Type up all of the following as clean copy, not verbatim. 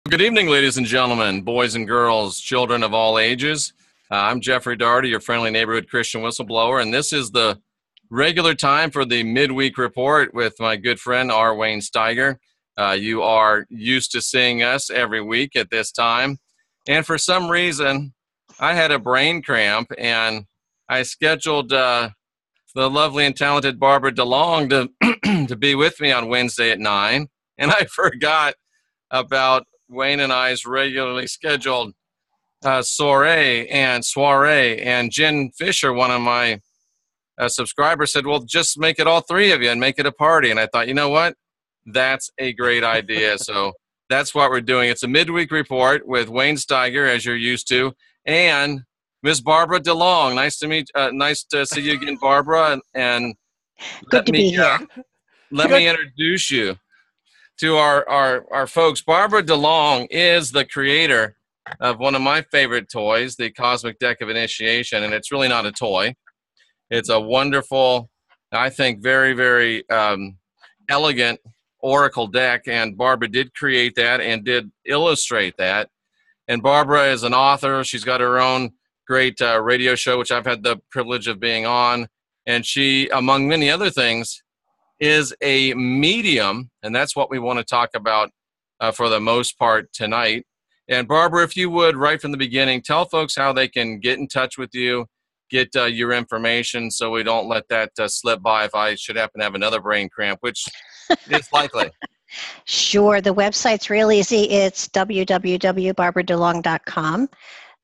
Good evening, ladies and gentlemen, boys and girls, children of all ages. I'm Jeffrey Daugherty, your friendly neighborhood Christian whistleblower, and this is the regular time for the midweek report with my good friend R. Wayne Steiger. You are used to seeing us every week at this time, and for some reason, I had a brain cramp, and I scheduled the lovely and talented Barbara DeLong to be with me on Wednesday at 9, and I forgot about Wayne and I's regularly scheduled soiree, and Jen Fisher, one of my subscribers, said, well, just make it all three of you and make it a party. And I thought, you know what? That's a great idea. So that's what we're doing. It's a midweek report with Wayne Steiger, as you're used to, and Miss Barbara DeLong. Nice to see you again, Barbara. And good to be here. Let me introduce you to our folks. Barbara DeLong is the creator of one of my favorite toys, the Cosmic Deck of Initiation, and it's really not a toy. It's a wonderful, I think, very, very elegant oracle deck, and Barbara did create that and did illustrate that. And Barbara is an author. She's got her own great radio show, which I've had the privilege of being on, and she, among many other things, is a medium, and that's what we want to talk about for the most part tonight. And Barbara, if you would, right from the beginning, tell folks how they can get in touch with you, get your information, so we don't let that slip by if I should happen to have another brain cramp, which is likely. Sure. The website's real easy. It's www.barbaradelong.com.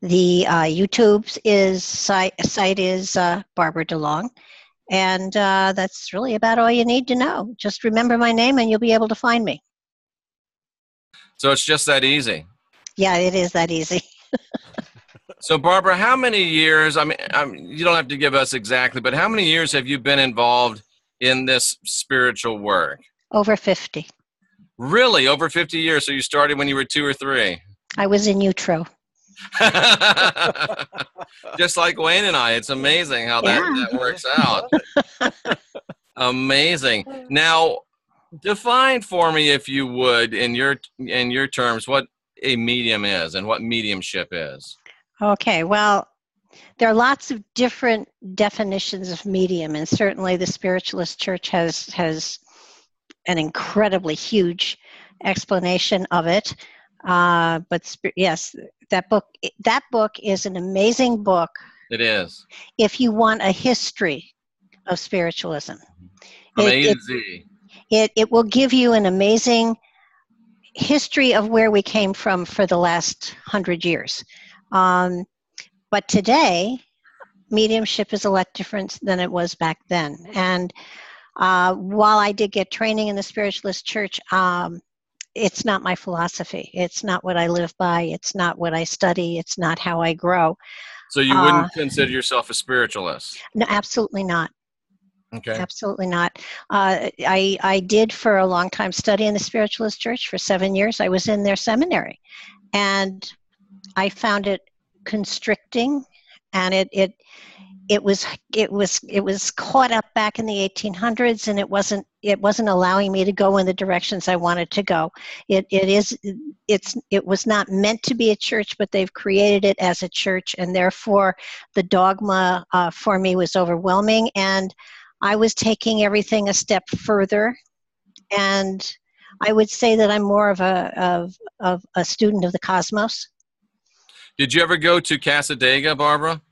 The YouTube site is Barbara DeLong. And that's really about all you need to know. Just remember my name and you'll be able to find me. So it's just that easy. Yeah, it is that easy. So Barbara, how many years, I mean, you don't have to give us exactly, but how many years have you been involved in this spiritual work? Over 50. Really? Over 50 years? So you started when you were 2 or 3? I was in utero. Just like Wayne and I. It's amazing how that works out. Amazing. Now, define for me, if you would, in your terms, what a medium is and what mediumship is. Okay, well, there are lots of different definitions of medium, and certainly the Spiritualist Church has an incredibly huge explanation of it. But yes, that book is an amazing book. It is. If you want a history of spiritualism. It will give you an amazing history of where we came from for the last 100 years. But today, mediumship is a lot different than it was back then. And while I did get training in the Spiritualist Church, it's not my philosophy. It's not what I live by. It's not what I study. It's not how I grow. So you wouldn't consider yourself a spiritualist? No, absolutely not. Okay. Absolutely not. I did for a long time study in the Spiritualist Church for 7 years. I was in their seminary, and I found it constricting, and it was caught up back in the 1800s, and it wasn't allowing me to go in the directions I wanted to go. It was not meant to be a church, but they've created it as a church, and therefore the dogma for me was overwhelming, and I was taking everything a step further. And I would say that I'm more of a student of the cosmos. Did you ever go to Casadega, Barbara?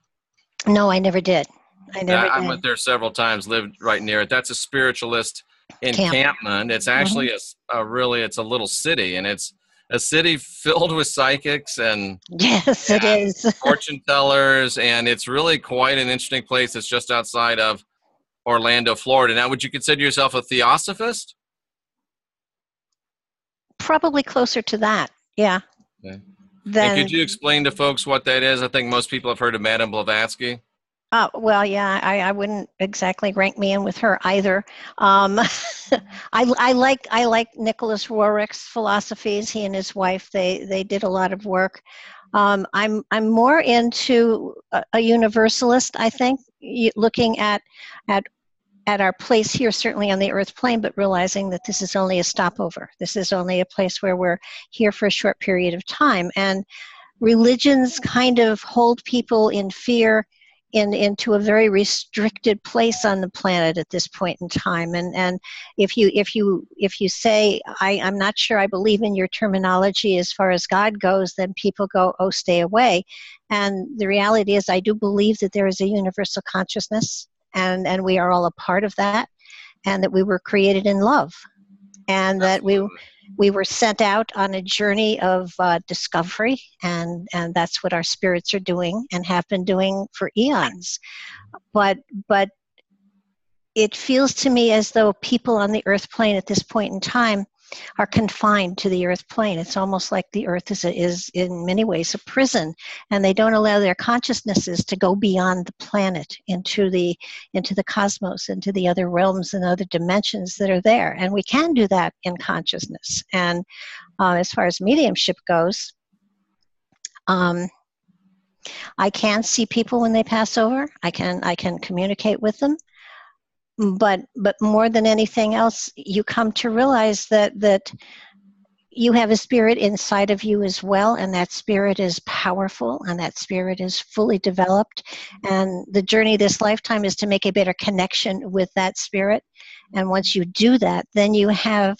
No, I never did. I went there several times, lived right near it. That's a spiritualist encampment. It's actually it's a little city, and it's a city filled with psychics and yes, it is. Fortune tellers, and it's really quite an interesting place. It's just outside of Orlando, Florida. Now, would you consider yourself a theosophist? Probably closer to that, yeah. Okay. And could you explain to folks what that is? I think most people have heard of Madame Blavatsky. Well, yeah, I wouldn't exactly rank me in with her either. I like Nicholas Rorick's philosophies. He and his wife, they did a lot of work. I'm more into a universalist, I think, looking at at our place here, certainly on the earth plane, but realizing that this is only a stopover. This is only a place where we're here for a short period of time. And religions kind of hold people in fear into a very restricted place on the planet at this point in time. And if you say, I'm not sure I believe in your terminology as far as God goes, then people go, oh, stay away. And the reality is, I do believe that there is a universal consciousness, and we are all a part of that, and that we were created in love, and that we were sent out on a journey of discovery, and that's what our spirits are doing and have been doing for eons. But it feels to me as though people on the earth plane at this point in time are confined to the earth plane. It's almost like the earth is in many ways a prison, and they don't allow their consciousnesses to go beyond the planet into the cosmos, into the other realms and other dimensions that are there. And we can do that in consciousness. And as far as mediumship goes, I can see people when they pass over. I can communicate with them. But more than anything else, you come to realize that you have a spirit inside of you as well, and that spirit is powerful, and that spirit is fully developed. And the journey this lifetime is to make a better connection with that spirit. And once you do that, then you have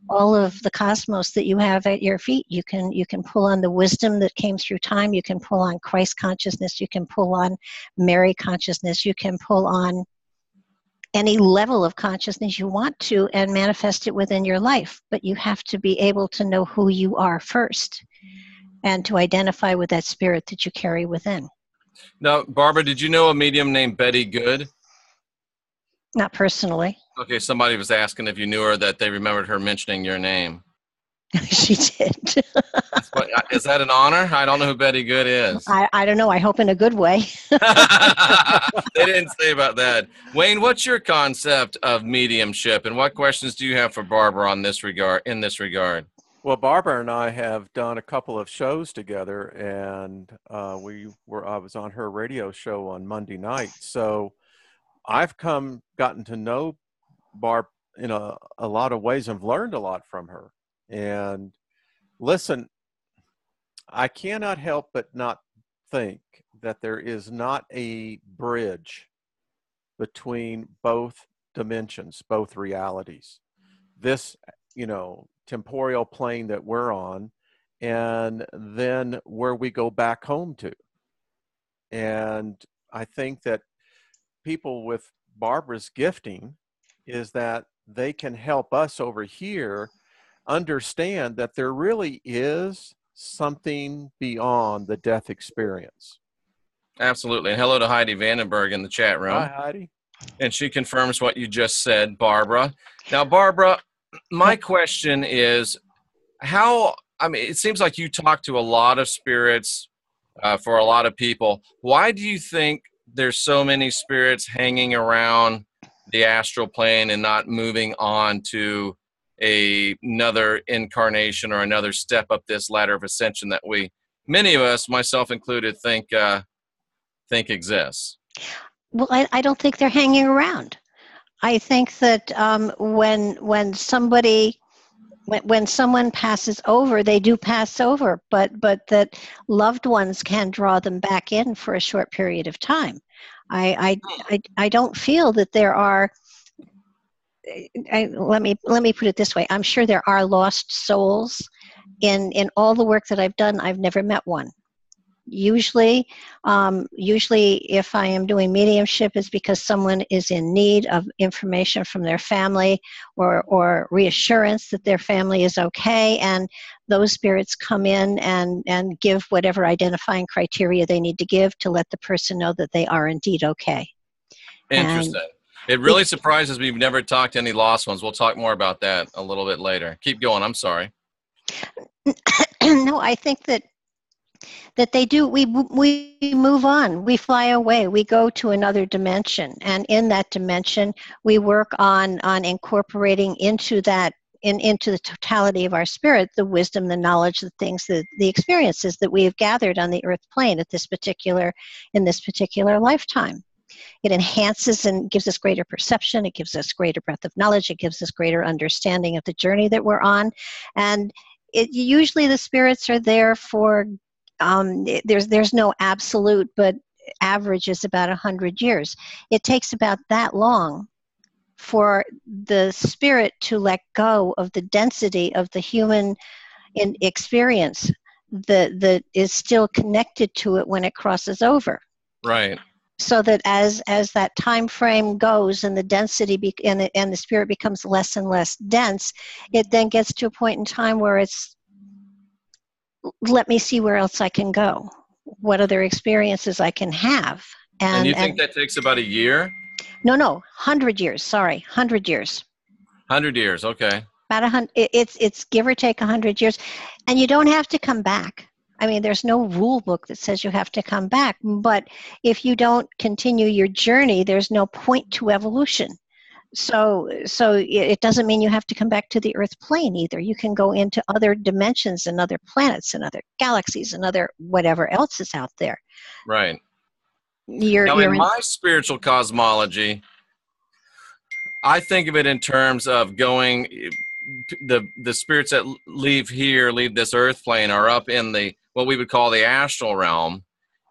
all of the cosmos that you have at your feet. You can pull on the wisdom that came through time. You can pull on Christ consciousness. You can pull on Mary consciousness. You can pull on any level of consciousness you want to and manifest it within your life. But you have to be able to know who you are first, and to identify with that spirit that you carry within. Now, Barbara, did you know a medium named Betty Good? Not personally. Okay, somebody was asking if you knew her, that they remembered her mentioning your name. She did. Is that an honor? I don't know who Betty Good is. I don't know. I hope in a good way. They didn't say about that. Wayne, what's your concept of mediumship, and what questions do you have for Barbara in this regard? Well, Barbara and I have done a couple of shows together, and I was on her radio show on Monday night. So I've gotten to know Barb in a lot of ways, and learned a lot from her. And listen, I cannot help but not think that there is not a bridge between both dimensions, both realities. This, temporal plane that we're on, and then where we go back home to. And I think that people with Barbara's gifting is that they can help us over here understand that there really is something beyond the death experience. Absolutely. And hello to Heidi Vandenberg in the chat room. Hi, Heidi. And she confirms what you just said, Barbara. Now, Barbara, my question is, it seems like you talk to a lot of spirits for a lot of people. Why do you think there's so many spirits hanging around the astral plane and not moving on to another incarnation or another step up this ladder of ascension that many of us, myself included, think exists? Well, I don't think they're hanging around. I think that when someone passes over, they do pass over, but that loved ones can draw them back in for a short period of time. I don't feel that there are. Let me put it this way. I'm sure there are lost souls. In all the work that I've done, I've never met one. Usually if I am doing mediumship, it's because someone is in need of information from their family or reassurance that their family is okay, and those spirits come in and give whatever identifying criteria they need to give to let the person know that they are indeed okay. Interesting. It really surprises me. We've never talked to any lost ones. We'll talk more about that a little bit later. Keep going. I'm sorry. No, I think that they do. We move on. We fly away. We go to another dimension, and in that dimension, we work on incorporating into that into the totality of our spirit the wisdom, the knowledge, the things, the experiences that we have gathered on the earth plane in this particular lifetime. It enhances and gives us greater perception. It gives us greater breadth of knowledge. It gives us greater understanding of the journey that we're on. And usually the spirits are there for, there's no absolute, but average is about 100 years. It takes about that long for the spirit to let go of the density of the human experience that is still connected to it when it crosses over. Right. So that as that time frame goes and the density and the spirit becomes less and less dense, it then gets to a point in time where it's, let me see where else I can go, what other experiences I can have. And you think that takes about a year? No, 100 years. Sorry, 100 years. 100 years. Okay. About 100. It's give or take 100 years, and you don't have to come back. I mean, there's no rule book that says you have to come back. But if you don't continue your journey, there's no point to evolution. So it doesn't mean you have to come back to the Earth plane either. You can go into other dimensions and other planets and other galaxies and other whatever else is out there. Right. Now, in my spiritual cosmology, I think of it in terms of going, the spirits that leave this earth plane are up in the, what we would call the astral realm.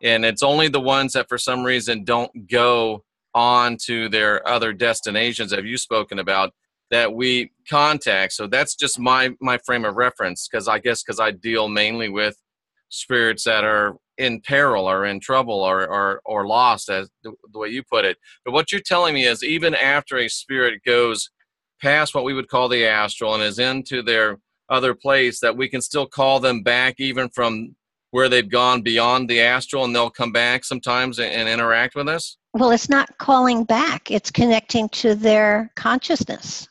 And it's only the ones that for some reason don't go on to their other destinations that you've spoken about that we contact. So that's just my frame of reference, because I deal mainly with spirits that are in peril or in trouble or lost, as the way you put it. But what you're telling me is, even after a spirit goes past what we would call the astral and is into their other place, that we can still call them back even from where they've gone beyond the astral, and they'll come back sometimes and interact with us? Well, it's not calling back. It's connecting to their consciousness.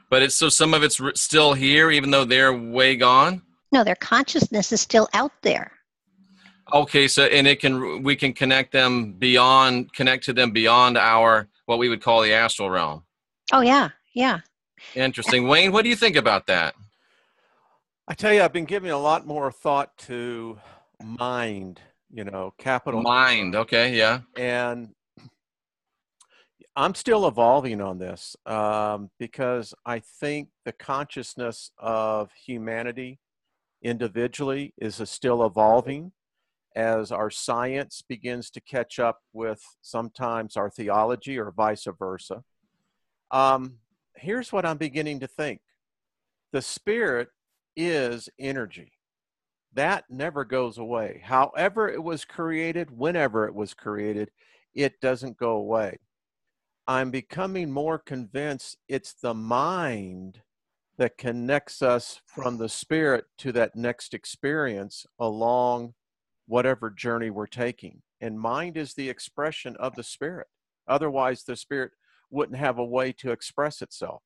But so some of it's still here, even though they're way gone? No, their consciousness is still out there. Okay, so we can connect to them beyond our, what we would call the astral realm. Oh yeah. Interesting. Wayne, what do you think about that? I tell you, I've been giving a lot more thought to mind, capital Mind. Okay, yeah. And I'm still evolving on this because I think the consciousness of humanity individually is still evolving as our science begins to catch up with sometimes our theology, or vice versa. Here's what I'm beginning to think. The spirit is energy. That never goes away. However it was created, whenever it was created, it doesn't go away. I'm becoming more convinced it's the mind that connects us from the spirit to that next experience along whatever journey we're taking. And mind is the expression of the spirit. Otherwise, the spirit wouldn't have a way to express itself.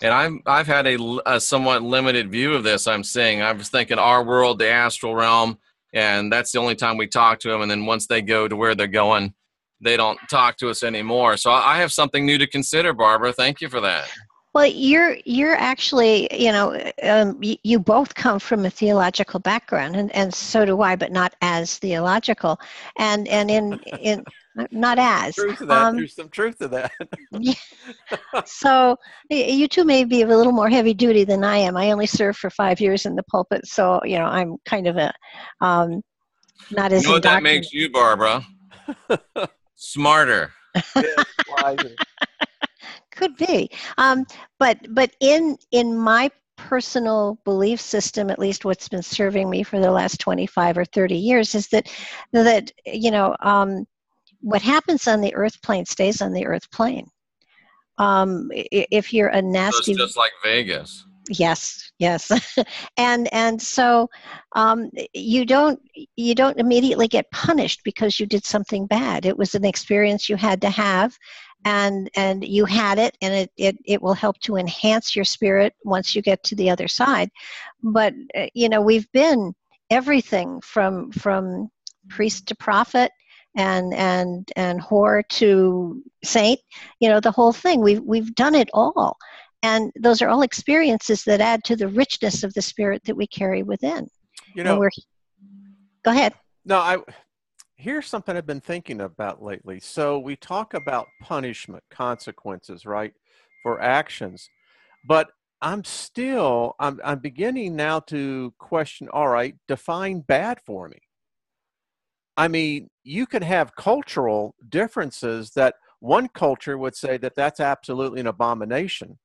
And I've had a somewhat limited view of this. I'm saying, I was thinking our world, the astral realm, and that's the only time we talk to them. And then once they go to where they're going, they don't talk to us anymore. So I have something new to consider, Barbara. Thank you for that. Well, you're actually, you both come from a theological background, and so do I, but not as theological, and in not as. Truth to that. There's some truth to that. Yeah. So you two may be a little more heavy duty than I am. I only served for 5 years in the pulpit, so I'm kind of a not as. You know what that makes you, Barbara? Smarter. Yes, wiser. Could be, but in my personal belief system, at least what's been serving me for the last 25 or 30 years, is that what happens on the earth plane stays on the earth plane. If you're a nasty, so it's just like Vegas. Yes, and so you don't immediately get punished because you did something bad. It was an experience you had to have, and you had it, and it will help to enhance your spirit once you get to the other side. But we've been everything from priest to prophet, and whore to saint. The whole thing. We've done it all. And those are all experiences that add to the richness of the spirit that we carry within. Go ahead. No, here's something I've been thinking about lately. So we talk about punishment, consequences, right, for actions, but I'm beginning now to question, all right, define bad for me. I mean, you can have cultural differences that one culture would say that that's absolutely an abomination,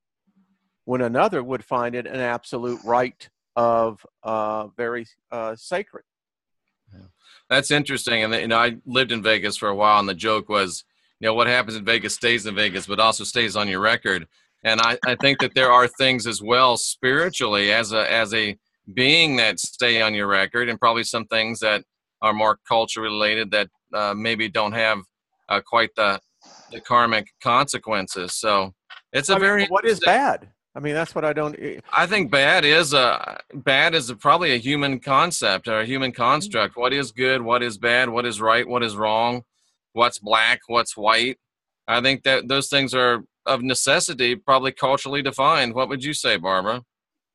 when another would find it an absolute right of very sacred. That's interesting. And, I lived in Vegas for a while, and the joke was, what happens in Vegas stays in Vegas, but also stays on your record. And I think that there are things as well spiritually as a being that stay on your record, and probably some things that are more culture related that maybe don't have quite the karmic consequences. So it's a very what is bad? I mean, that's what I don't. I think bad is probably a human concept or a human construct. What is good? What is bad? What is right? What is wrong? What's black? What's white? I think that those things are of necessity probably culturally defined. What would you say, Barbara?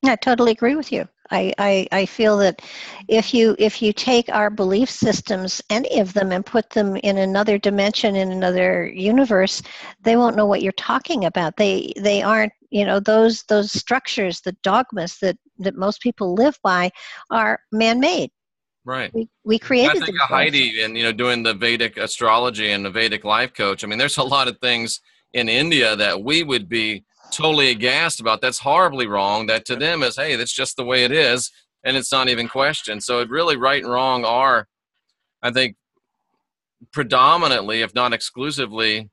I totally agree with you. I feel that if you take our belief systems, any of them, and put them in another dimension, in another universe, they won't know what you're talking about. They aren't, those structures, the dogmas that most people live by are man-made. Right. We created them. I think of Heidi and doing the Vedic astrology and the Vedic life coach. I mean, there's a lot of things in India that we would be totally aghast about. That's horribly wrong. That to them is, hey, that's just the way it is, and it's not even questioned. So it really, right and wrong are, I think, predominantly, if not exclusively,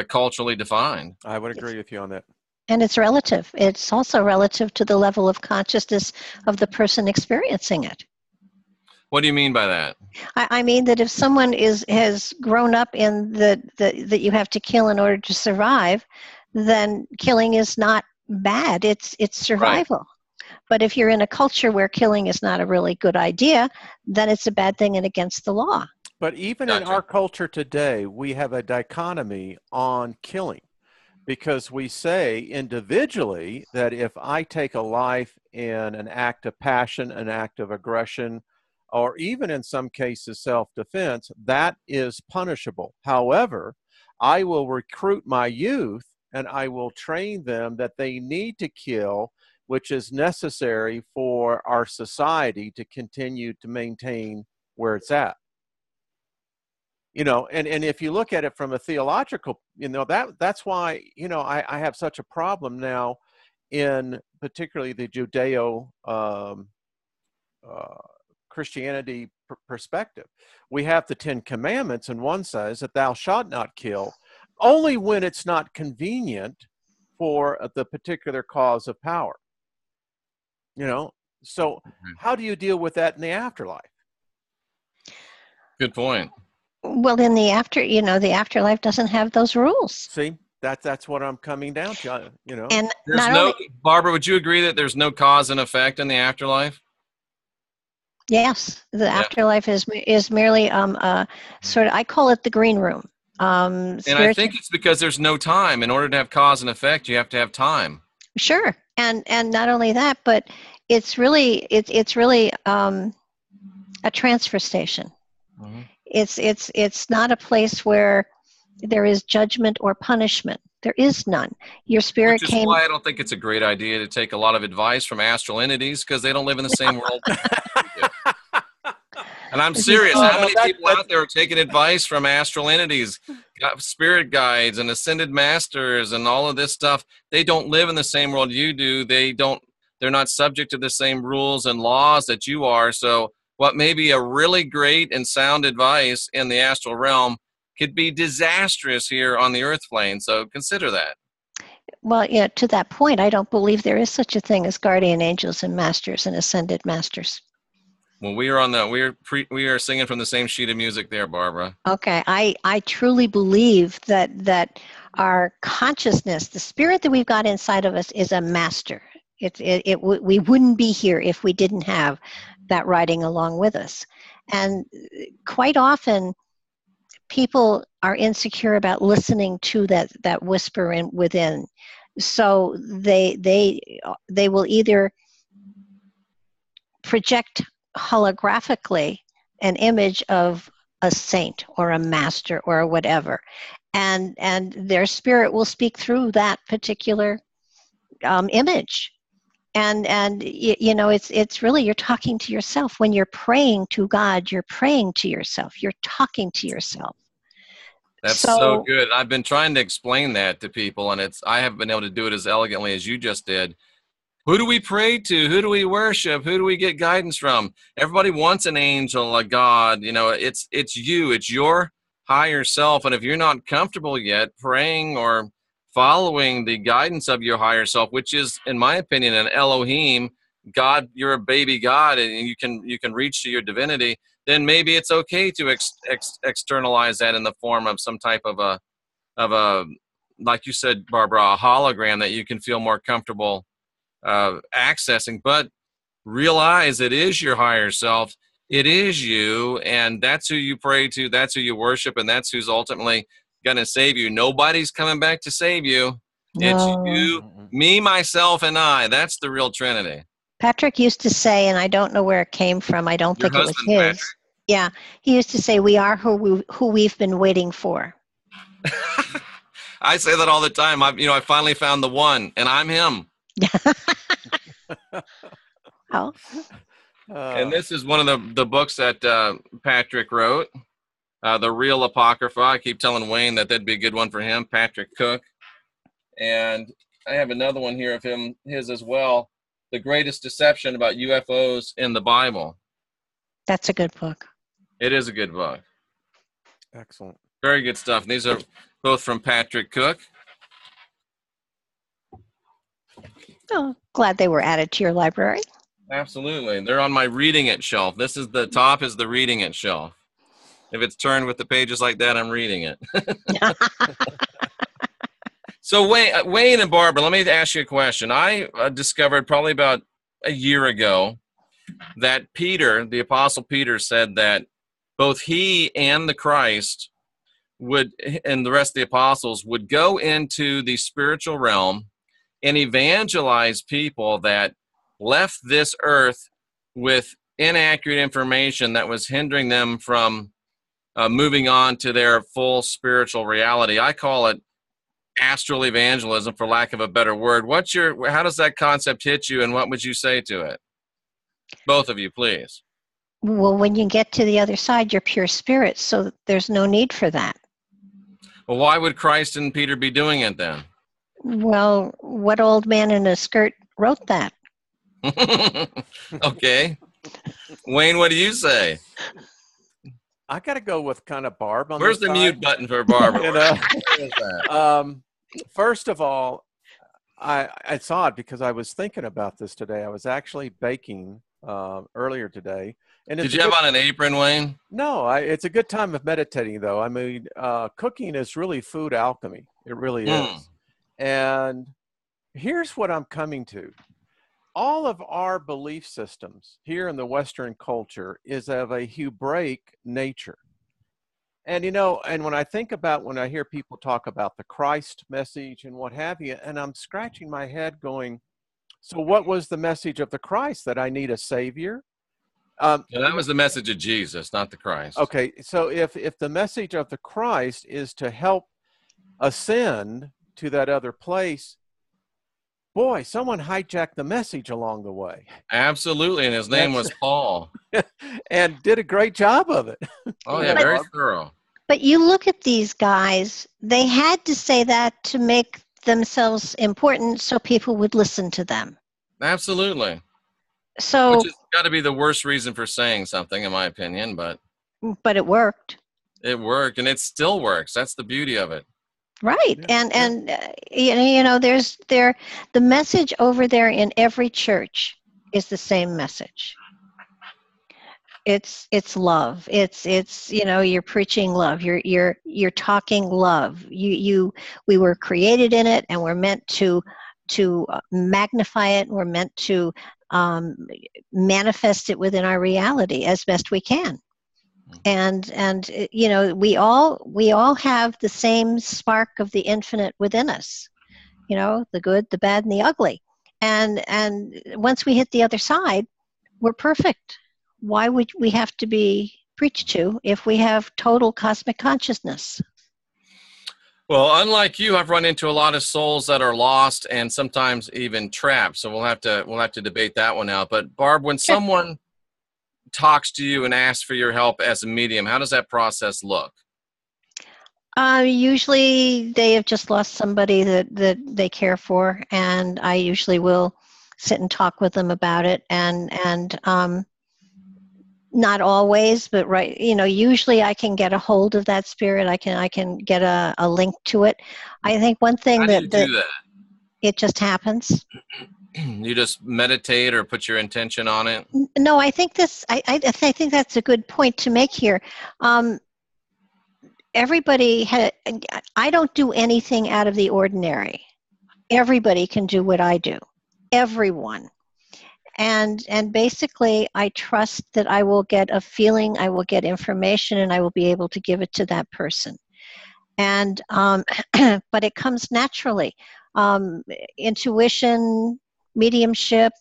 culturally defined. I would agree with you on that. And it's relative. It's also relative to the level of consciousness of the person experiencing it. What do you mean by that? I mean that if someone has grown up in that you have to kill in order to survive, then killing is not bad. It's survival. Right. But if you're in a culture where killing is not a really good idea, then it's a bad thing and against the law. But even in our culture today, we have a dichotomy on killing, because we say individually that if I take a life in an act of passion, an act of aggression, or even in some cases self-defense, that is punishable. However, I will recruit my youth and I will train them that they need to kill, which is necessary for our society to continue to maintain where it's at. And if you look at it from a theological, that's why, I have such a problem now in particularly the Judeo Christianity perspective. We have the 10 Commandments, and one says that thou shalt not kill, only when it's not convenient for the particular cause of power. So how do you deal with that in the afterlife? Good point. Well, in the afterlife doesn't have those rules. See, that's what I'm coming down to, And Barbara, would you agree that there's no cause and effect in the afterlife? Yes, the afterlife is merely sort of, I call it the green room. And I think it's because there's no time. In order to have cause and effect, you have to have time. Sure, and not only that, but it's really a transfer station. Mm-hmm. It's not a place where there is judgment or punishment. There is none. Your spirit Which is why I don't think it's a great idea to take a lot of advice from astral entities, because they don't live in the same world. And I'm serious. How many people out there are taking advice from astral entities, spirit guides and ascended masters and all of this stuff? They don't live in the same world you do. They're not subject to the same rules and laws that you are. So what may be a really great and sound advice in the astral realm could be disastrous here on the earth plane. So consider that. Well, yeah, to that point, I don't believe there is such a thing as guardian angels and masters and ascended masters. Well, we are singing from the same sheet of music there, Barbara. Okay, I truly believe that our consciousness, the spirit that we've got inside of us, is a master. We wouldn't be here if we didn't have that riding along with us. And quite often, people are insecure about listening to that whisper within. So they will either project holographically an image of a saint or a master or whatever, and their spirit will speak through that particular image. And you know, it's really, you're talking to yourself. When you're praying to God, you're praying to yourself. You're talking to yourself. That's so good. I've been trying to explain that to people, and I haven't been able to do it as elegantly as you just did. Who do we pray to? Who do we worship? Who do we get guidance from? Everybody wants an angel, a God. You know, it's you. It's your higher self. And if you're not comfortable yet praying or following the guidance of your higher self, which is, in my opinion, an Elohim, God, you're a baby God, and you can reach to your divinity, then maybe it's okay to externalize that in the form of some type of a, like you said, Barbara, a hologram that you can feel more comfortable accessing. But realize it is your higher self. It is you, and that's who you pray to. That's who you worship, and that's who's ultimately going to save you. Nobody's coming back to save you. No. It's you, me, myself, and I. That's the real Trinity. Patrick used to say, and I don't know where it came from, I don't think it was his. Patrick. Yeah, he used to say, we are who we've been waiting for. I say that all the time. I finally found the one, and I'm him. Oh. And this is one of the books that Patrick wrote, The Real Apocrypha. I keep telling Wayne that'd be a good one for him, Patrick Cook. And I have another one here of his as well, The Greatest Deception About UFOs in the Bible. That's a good book. It is a good book. Excellent. Very good stuff. And these are both from Patrick Cook. Oh, glad they were added to your library. Absolutely. They're on my reading it shelf. This is the top is the reading it shelf. If it's turned with the pages like that, I'm reading it. So Wayne and Barbara, let me ask you a question. I discovered probably about a year ago that Peter, the Apostle Peter, said that both he and the Christ and the rest of the apostles would go into the spiritual realm and evangelize people that left this earth with inaccurate information that was hindering them from moving on to their full spiritual reality. I call it astral evangelism, for lack of a better word. How does that concept hit you, and what would you say to it? Both of you, please. Well, when you get to the other side, you're pure spirit, so there's no need for that. Well, why would Christ and Peter be doing it then? Well, what old man in a skirt wrote that? Okay. Wayne, what do you say? I got to go with kind of Barb on Where's the side. mute button for Barbara? You know? First of all, it's odd because I was thinking about this today. I was actually baking earlier today. And did you have on an apron, Wayne? No, it's a good time of meditating, though. I mean, cooking is really food alchemy. It really is. And here's what I'm coming to. All of our belief systems here in the Western culture is of a Hebraic nature. And, and when I hear people talk about the Christ message and what have you, and I'm scratching my head going, so what was the message of the Christ? That I need a savior? That was the message of Jesus, not the Christ. Okay, so if the message of the Christ is to help ascend to that other place, boy, someone hijacked the message along the way. Absolutely, and his name was Paul. And did a great job of it. Oh, yeah, very thorough. But you look at these guys, they had to say that to make themselves important so people would listen to them. Absolutely. So, which has got to be the worst reason for saying something, in my opinion, but it worked. It worked, and it still works. That's the beauty of it. Right. Yeah. And the message over there in every church is the same message. It's love. It's you're preaching love. You're talking love. We were created in it, and we're meant to magnify it. And we're meant to manifest it within our reality as best we can. And we all have the same spark of the infinite within us, the good, the bad, and the ugly. And once we hit the other side, we're perfect. Why would we have to be preach to if we have total cosmic consciousness. Well, unlike you, I've run into a lot of souls that are lost and sometimes even trapped. So we'll have to debate that one out. But Barb, when someone talks to you and asks for your help as a medium, how does that process look? Usually they have just lost somebody that they care for, and I usually will sit and talk with them about it, and not always, but usually I can get a hold of that spirit. I can get a link to it. I think one thing How do you do that? It just happens. You just meditate or put your intention on it? No, I think I think that's a good point to make here. I don't do anything out of the ordinary. Everybody can do what I do. Everyone. And basically, I trust that I will get a feeling, I will get information, and I will be able to give it to that person. And but it comes naturally. Intuition, mediumship,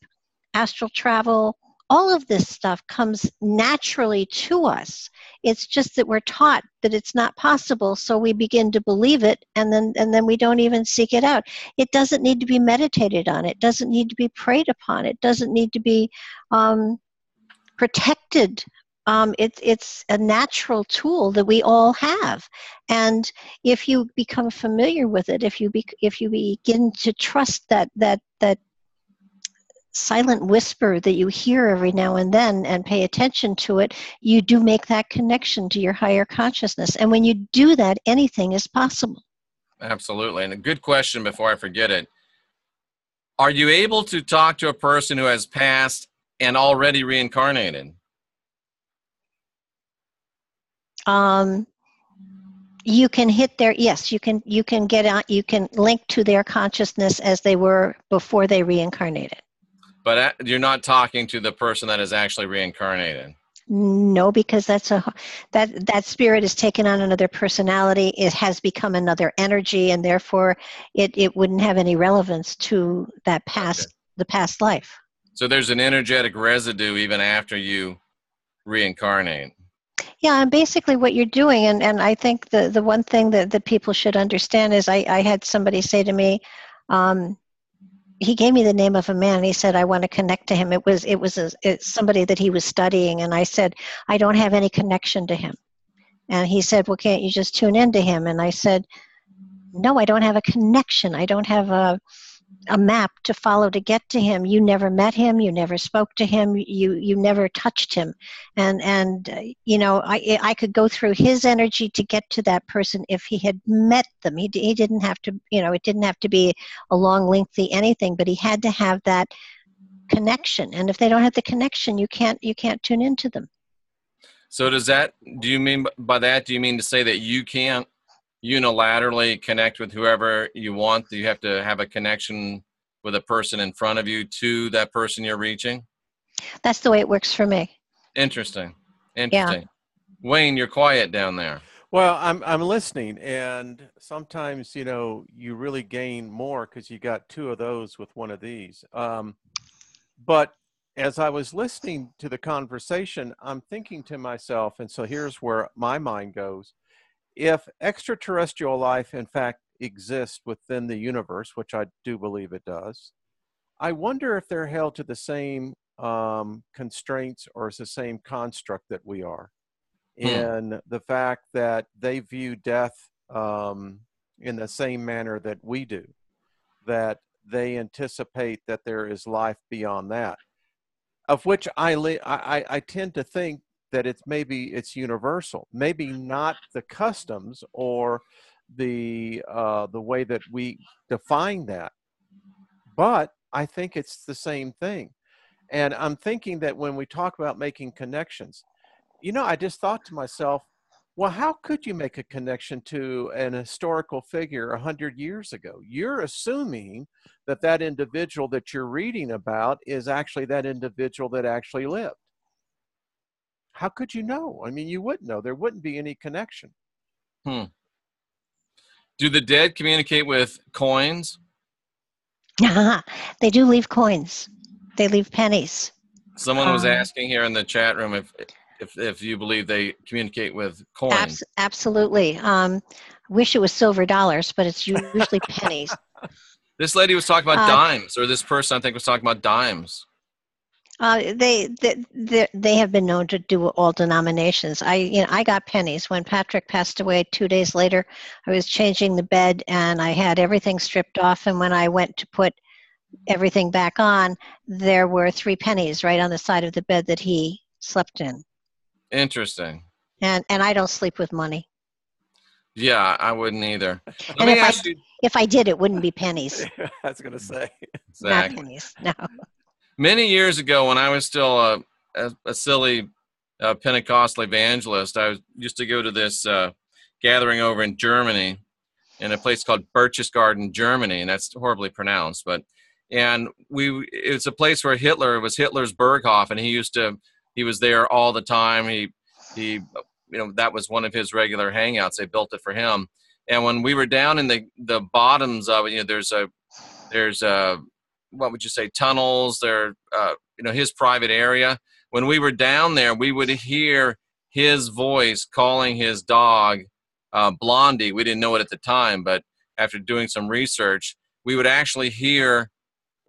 astral travel, all of this stuff comes naturally to us. It's just that we're taught that it's not possible, so we begin to believe it, and then we don't even seek it out. It doesn't need to be meditated on. It doesn't need to be prayed upon. It doesn't need to be protected. It's a natural tool that we all have, and if you become familiar with it, if you begin to trust that silent whisper that you hear every now and then and pay attention to it, you do make that connection to your higher consciousness. And when you do that, anything is possible. Absolutely. And a good question before I forget it. Are you able to talk to a person who has passed and already reincarnated? You can hit their, yes, you can get out, you can link to their consciousness as they were before they reincarnated. But you're not talking to the person that is actually reincarnated. No, because that spirit is taken on another personality. It has become another energy, and therefore it wouldn't have any relevance to that the past life. So there's an energetic residue even after you reincarnate. Yeah, and basically what you're doing, and I think the one thing that people should understand is I had somebody say to me, he gave me the name of a man, and he said, I want to connect to him. It's somebody that he was studying, and I said, I don't have any connection to him. And he said, well, can't you just tune into him? And I said, no, I don't have a connection. I don't have a map to follow to get to him. You never met him. You never spoke to him. You never touched him. And I could go through his energy to get to that person if he had met them. He didn't have to, it didn't have to be a long, lengthy anything, but he had to have that connection. And if they don't have the connection, you can't tune into them. So do you mean to say that you can't unilaterally connect with whoever you want? Do you have to have a connection with a person in front of you to that person you're reaching? That's the way it works for me. Interesting. Yeah. Wayne, you're quiet down there. Well, I'm listening, and sometimes you really gain more because you got two of those with one of these. But as I was listening to the conversation, I'm thinking to myself, and so here's where my mind goes. If extraterrestrial life, in fact, exists within the universe, which I do believe it does, I wonder if they're held to the same constraints or it's the same construct that we are, in the fact that they view death in the same manner that we do, that they anticipate that there is life beyond that, of which I tend to think that it's universal, maybe not the customs or the way that we define that, but I think it's the same thing. And I'm thinking that when we talk about making connections, I just thought to myself, well, how could you make a connection to an historical figure 100 years ago? You're assuming that individual that you're reading about is actually that individual that actually lived. How could you know? I mean, you wouldn't know. There wouldn't be any connection. Do the dead communicate with coins? They do leave coins. They leave pennies. Someone was asking here in the chat room if you believe they communicate with coins. Absolutely. Wish it was silver dollars, but it's usually pennies. This lady was talking about Uh, dimes, or this person I think was talking about dimes. They have been known to do all denominations. I got pennies. When Patrick passed away 2 days later, I was changing the bed and I had everything stripped off. And when I went to put everything back on, there were 3 pennies right on the side of the bed that he slept in. Interesting. And I don't sleep with money. Yeah, I wouldn't either. And if I did, it wouldn't be pennies. I was going to say. Exactly. Not pennies, no. Many years ago, when I was still a silly Pentecostal evangelist, I used to go to this gathering over in Germany, in a place called Berchtesgaden, Germany, and that's horribly pronounced. It was a place where it was Hitler's Berghof, and he was there all the time. He that was one of his regular hangouts. They built it for him. And when we were down in the bottoms of it, there's what would you say, tunnels, his private area. When we were down there, we would hear his voice calling his dog Blondie. We didn't know it at the time, but after doing some research, we would actually hear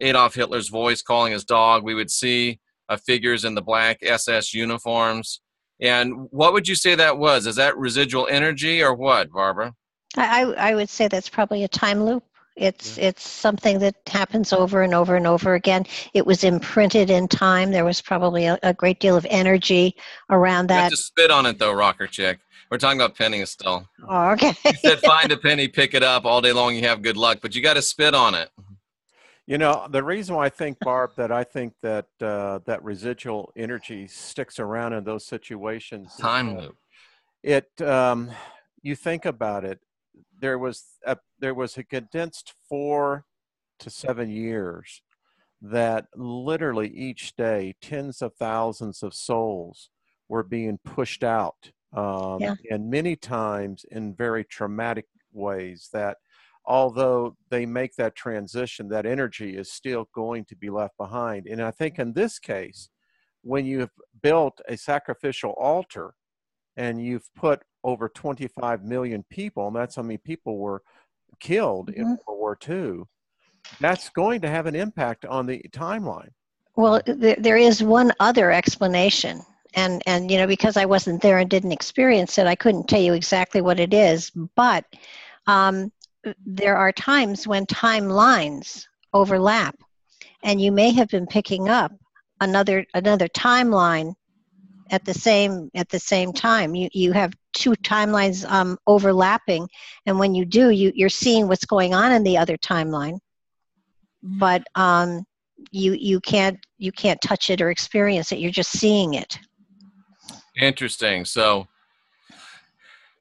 Adolf Hitler's voice calling his dog. We would see figures in the black SS uniforms. And what would you say that was? Is that residual energy or what, Barbara? I would say that's probably a time loop. It's something that happens over and over and over again. It was imprinted in time. There was probably a great deal of energy around that. You have to spit on it, though, rocker chick. We're talking about pennies still. Oh, okay. You said find a penny, pick it up all day long, you have good luck, but you got to spit on it. The reason why I think, Barb, that residual energy sticks around in those situations. Time loop. You think about it. There was a condensed 4 to 7 years that literally each day tens of thousands of souls were being pushed out, and many times in very traumatic ways that although they make that transition, that energy is still going to be left behind. And I think in this case, when you've built a sacrificial altar and you've put over 25 million people, and that's how many people were killed in World War II, that's going to have an impact on the timeline. Well, there is one other explanation. And because I wasn't there and didn't experience it, I couldn't tell you exactly what it is. But there are times when timelines overlap, and you may have been picking up another timeline at the same time. You have 2 timelines overlapping, and when you do, you're seeing what's going on in the other timeline, but you can't touch it or experience it. You're just seeing it. Interesting. So,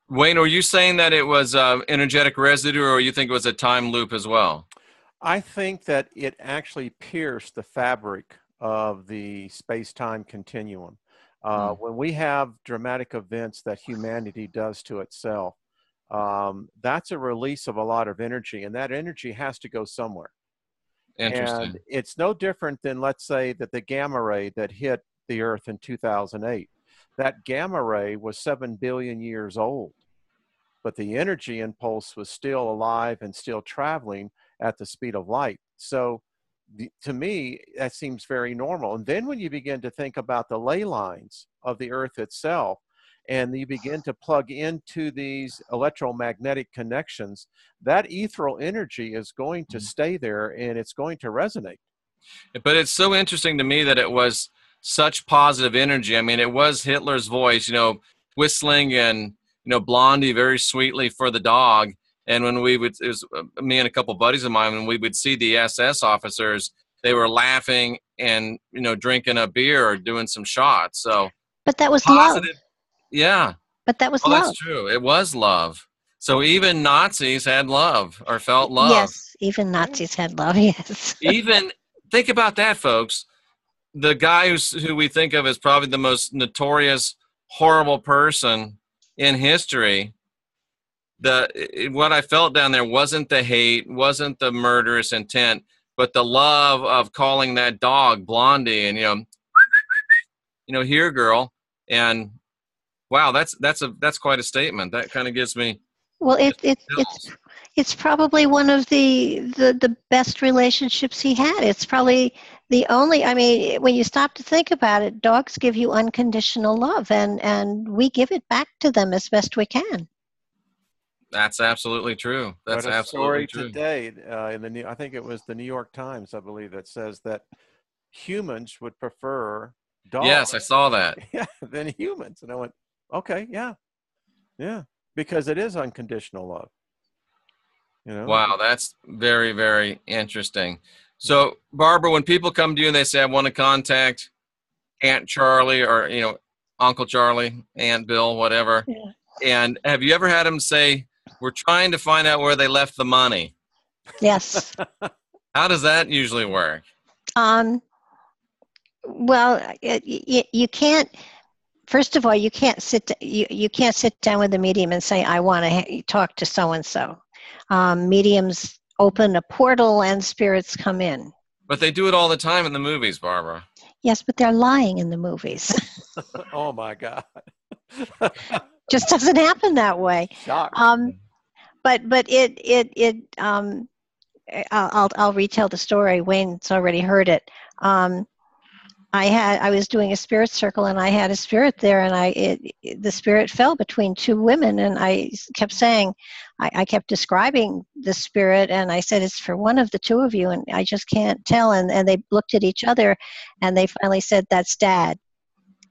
Wayne, are you saying that it was energetic residue, or you think it was a time loop as well? I think that it actually pierced the fabric of the space-time continuum. When we have dramatic events that humanity does to itself, that's a release of a lot of energy, and that energy has to go somewhere. Interesting. And it's no different than, let's say, that the gamma ray that hit the Earth in 2008. That gamma ray was 7 billion years old, but the energy impulse was still alive and still traveling at the speed of light. So to me, that seems very normal. And then when you begin to think about the ley lines of the Earth itself, and you begin to plug into these electromagnetic connections, that ethereal energy is going to stay there and it's going to resonate. But it's so interesting to me that it was such positive energy. I mean, it was Hitler's voice, whistling and, Blondie very sweetly for the dog. And when it was me and a couple buddies of mine, when we would see the SS officers, they were laughing and, drinking a beer or doing some shots. So, but that was positive love. Yeah. But that was love. That's true. It was love. So even Nazis had love or felt love. Yes, even Nazis had love, yes. Even, think about that, folks. The guy who we think of as probably the most notorious, horrible person in history, what I felt down there wasn't the hate, wasn't the murderous intent, but the love of calling that dog Blondie and, here, girl. And wow, that's quite a statement. That kind of gives me Well, chills. it's probably one of the best relationships he had. It's probably the only. I mean, when you stop to think about it, dogs give you unconditional love, and we give it back to them as best we can. That's absolutely true. Read That's a absolutely story true. today I think it was the New York Times, I believe, that says that humans would prefer Yes, I dogs, saw that. yeah, than humans. And I went, okay, yeah, yeah, because it is unconditional love. You know, Wow, that's very, very interesting. So, Barbara, when people come to you and they say, I want to contact Aunt Charlie or, Uncle Charlie, Aunt Bill, whatever, Yeah. and have you ever had them say, we're trying to find out where they left the money? Yes. How does that usually work? Um, well, you can't. First of all, you can't you can't sit down with the medium and say, I want to talk to so and so. Mediums open a portal and spirits come in. But they do it all the time in the movies, Barbara. Yes, but they're lying in the movies. oh my God. Just doesn't happen that way. Shocked. But I'll retell the story. Wayne's already heard it. I was doing a spirit circle, and I had a spirit there, and the spirit fell between two women, and I kept saying, I kept describing the spirit, and I said, it's for one of the two of you, and I just can't tell. And they looked at each other, and they finally said, that's Dad.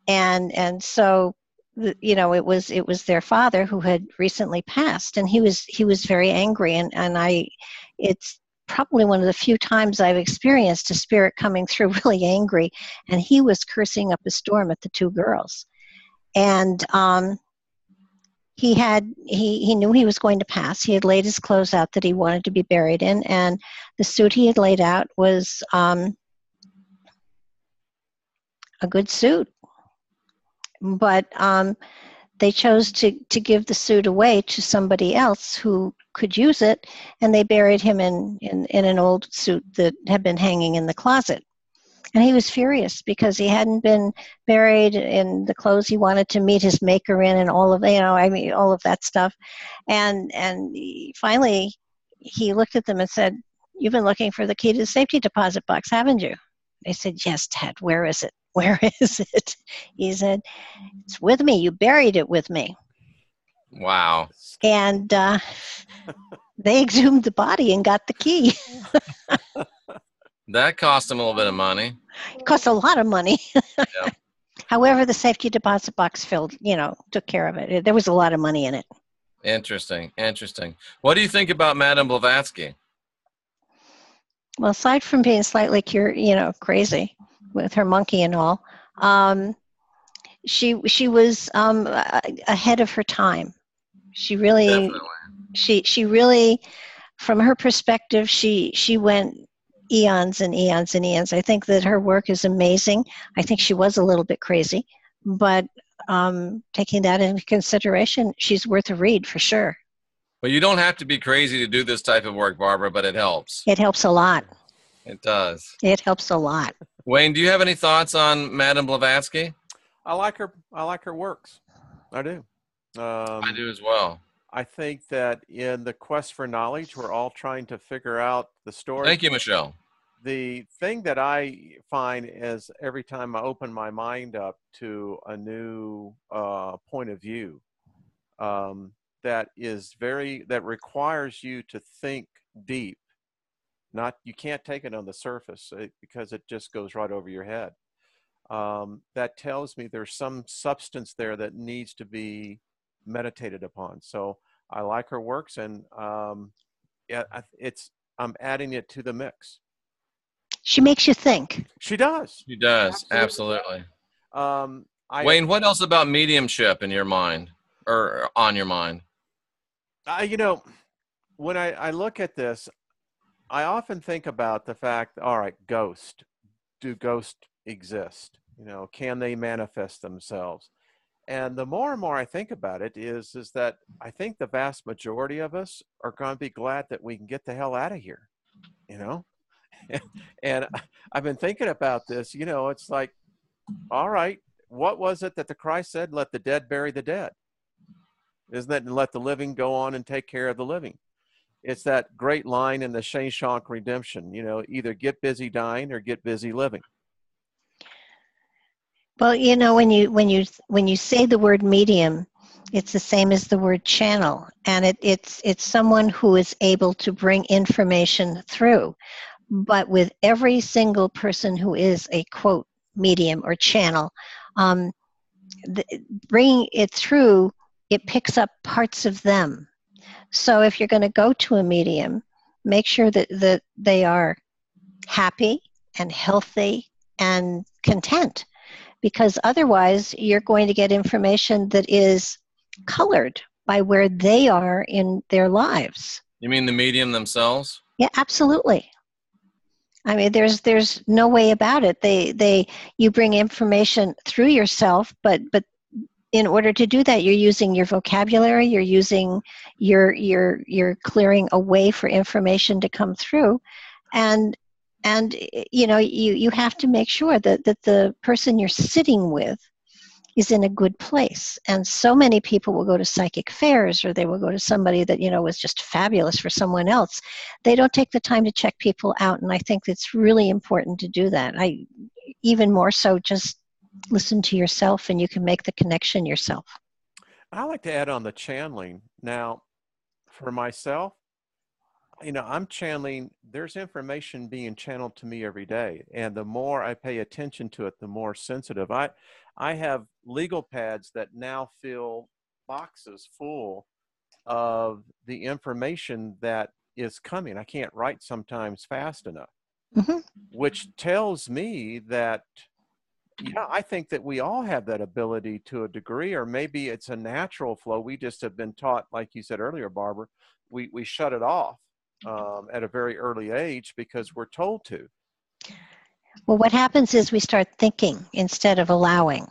And so, it was their father who had recently passed, and he was very angry, and it's probably one of the few times I've experienced a spirit coming through really angry, and he was cursing up a storm at the two girls. And he knew he was going to pass. He had laid his clothes out that he wanted to be buried in, and the suit he had laid out was a good suit. But they chose to give the suit away to somebody else who could use it, and they buried him in an old suit that had been hanging in the closet. And he was furious because he hadn't been buried in the clothes he wanted to meet his maker in, and all of all of that stuff. And finally he looked at them and said, you've been looking for the key to the safety deposit box, haven't you? They said, yes, Dad. Where is it? Where is it? He said, it's with me. You buried it with me. Wow. And they exhumed the body and got the key. That cost them a little bit of money. It cost a lot of money. Yeah. However, the safety deposit box took care of it. There was a lot of money in it. Interesting. What do you think about Madame Blavatsky? Well, aside from being slightly crazy with her monkey and all, she was ahead of her time. She really, Definitely. she really, from her perspective, she went eons and eons and eons. I think that her work is amazing. I think she was a little bit crazy, but taking that into consideration, she's worth a read for sure. But you don't have to be crazy to do this type of work, Barbara, but it helps. It helps a lot. It does. It helps a lot. Wayne, do you have any thoughts on Madame Blavatsky? I like her works. I do. I do as well. I think that in the quest for knowledge, we're all trying to figure out the story. Thank you, Michelle. The thing that I find is every time I open my mind up to a new point of view, that requires you to think deep. You can't take it on the surface because it just goes right over your head. That tells me there's some substance there that needs to be meditated upon. So I like her works, and I'm adding it to the mix. She makes you think. She does. She does. Absolutely. Wayne, what else about mediumship in your mind or on your mind? When I look at this, I often think about the fact, all right, do ghosts exist? Can they manifest themselves? And the more and more I think about it is that I think the vast majority of us are going to be glad that we can get the hell out of here, And I've been thinking about this, it's like, all right, what was it that the Christ said? Let the dead bury the dead. Isn't that, and let the living go on and take care of the living? It's that great line in the Shawshank Redemption, you know, either get busy dying or get busy living. Well, you know, when you say the word medium, it's the same as the word channel, and it's someone who is able to bring information through. But with every single person who is a quote medium or channel, bringing it through, it picks up parts of them. So if you're going to go to a medium, make sure that they are happy and healthy and content, because otherwise you're going to get information that is colored by where they are in their lives. You mean the medium themselves? Yeah, absolutely. I mean, there's no way about it. You bring information through yourself, but in order to do that, you're using your vocabulary, you're clearing a way for information to come through, and you know, you have to make sure that the person you're sitting with is in a good place. And so many people will go to psychic fairs, or they will go to somebody that, you know, was just fabulous for someone else. They don't take the time to check people out, and I think it's really important to do that. Even more so, just listen to yourself, and you can make the connection yourself. I like to add on the channeling. Now, for myself, you know, I'm channeling, there's information being channeled to me every day. And the more I pay attention to it, the more sensitive. I have legal pads that now fill boxes full of the information that is coming. I can't write sometimes fast enough, which tells me that, yeah, I think that we all have that ability to a degree, or maybe it's a natural flow. We just have been taught, like you said earlier, Barbara, we shut it off at a very early age because we're told to. Well, what happens is we start thinking instead of allowing.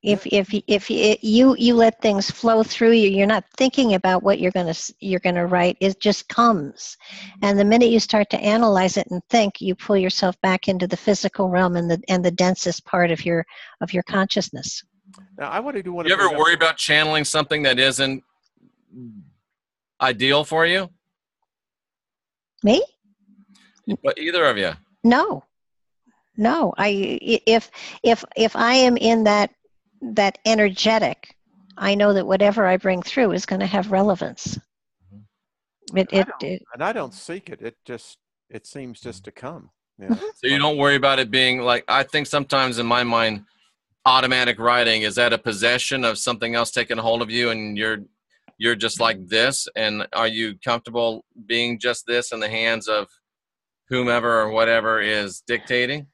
If you let things flow through you, you're not thinking about what you're gonna write. It just comes, and the minute you start to analyze it and think, you pull yourself back into the physical realm and the densest part of your Ideal for you? Me? But either of you? No. If I am in that energetic, I know that whatever I bring through is going to have relevance. And I don't seek it. It seems just to come. Yeah. So you don't worry about it being like, I think sometimes in my mind, automatic writing, is that a possession of something else taking hold of you, and you're just like this? And are you comfortable being just this in the hands of whomever or whatever is dictating?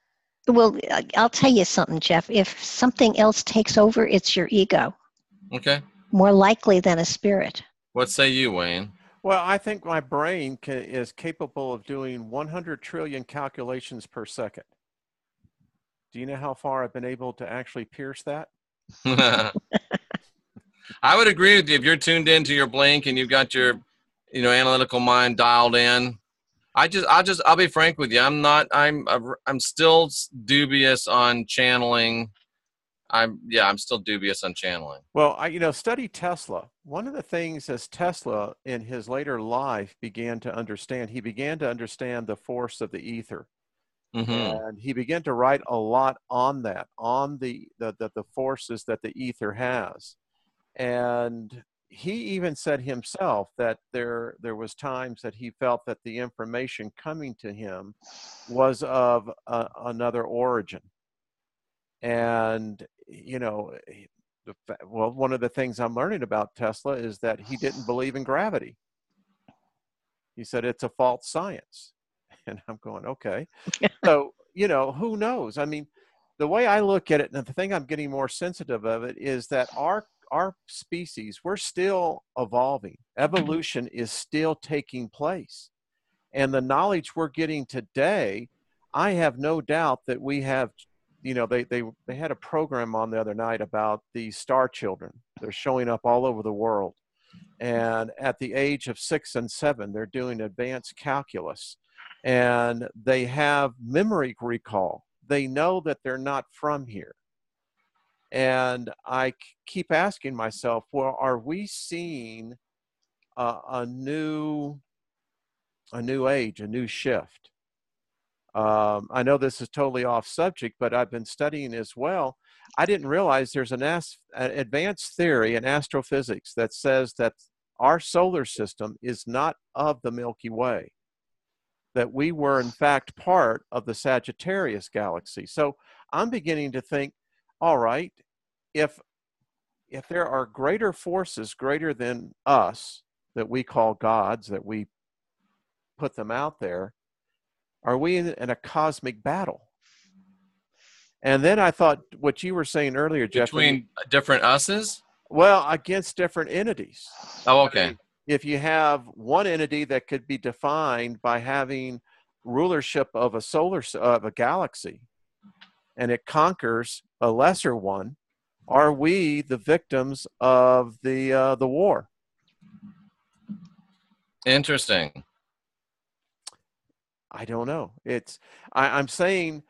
Well, I'll tell you something, Jeff. If something else takes over, it's your ego. Okay. More likely than a spirit. What say you, Wayne? Well, I think my brain is capable of doing 100 trillion calculations per second. Do you know how far I've been able to actually pierce that? I would agree with you. If you're tuned into your blink and you've got your, you know, analytical mind dialed in, I'll be frank with you. I'm still dubious on channeling. I'm still dubious on channeling. Well, study Tesla. One of the things as Tesla in his later life began to understand the force of the ether. And he began to write a lot on that, on the forces that the ether has. And he even said himself that there was times that he felt that the information coming to him was of another origin. And, you know, well, one of the things I'm learning about Tesla is that he didn't believe in gravity. He said it's a false science. And I'm going, okay. So, you know, who knows? I mean, the way I look at it, and the thing I'm getting more sensitive of it, is that our species, we're still evolving. Evolution is still taking place. And the knowledge we're getting today, I have no doubt that we have, you know, they had a program on the other night about the star children. They're showing up all over the world. And at the age of 6 and 7, they're doing advanced calculus. And they have memory recall. they know that they're not from here. And I keep asking myself, well, are we seeing a new age, a new shift? I know this is totally off subject, but I've been studying as well. I didn't realize there's an advanced theory in astrophysics that says that our solar system is not of the Milky Way, that we were in fact part of the Sagittarius galaxy. So I'm beginning to think, all right, if there are greater forces greater than us that we call gods, that we put them out there, are we in a cosmic battle? And then I thought what you were saying earlier, Jeff. Between different us's? Well, against different entities. Oh, okay. I mean, if you have one entity that could be defined by having rulership of a galaxy, and it conquers a lesser one, are we the victims of the war? Interesting. I don't know. I'm saying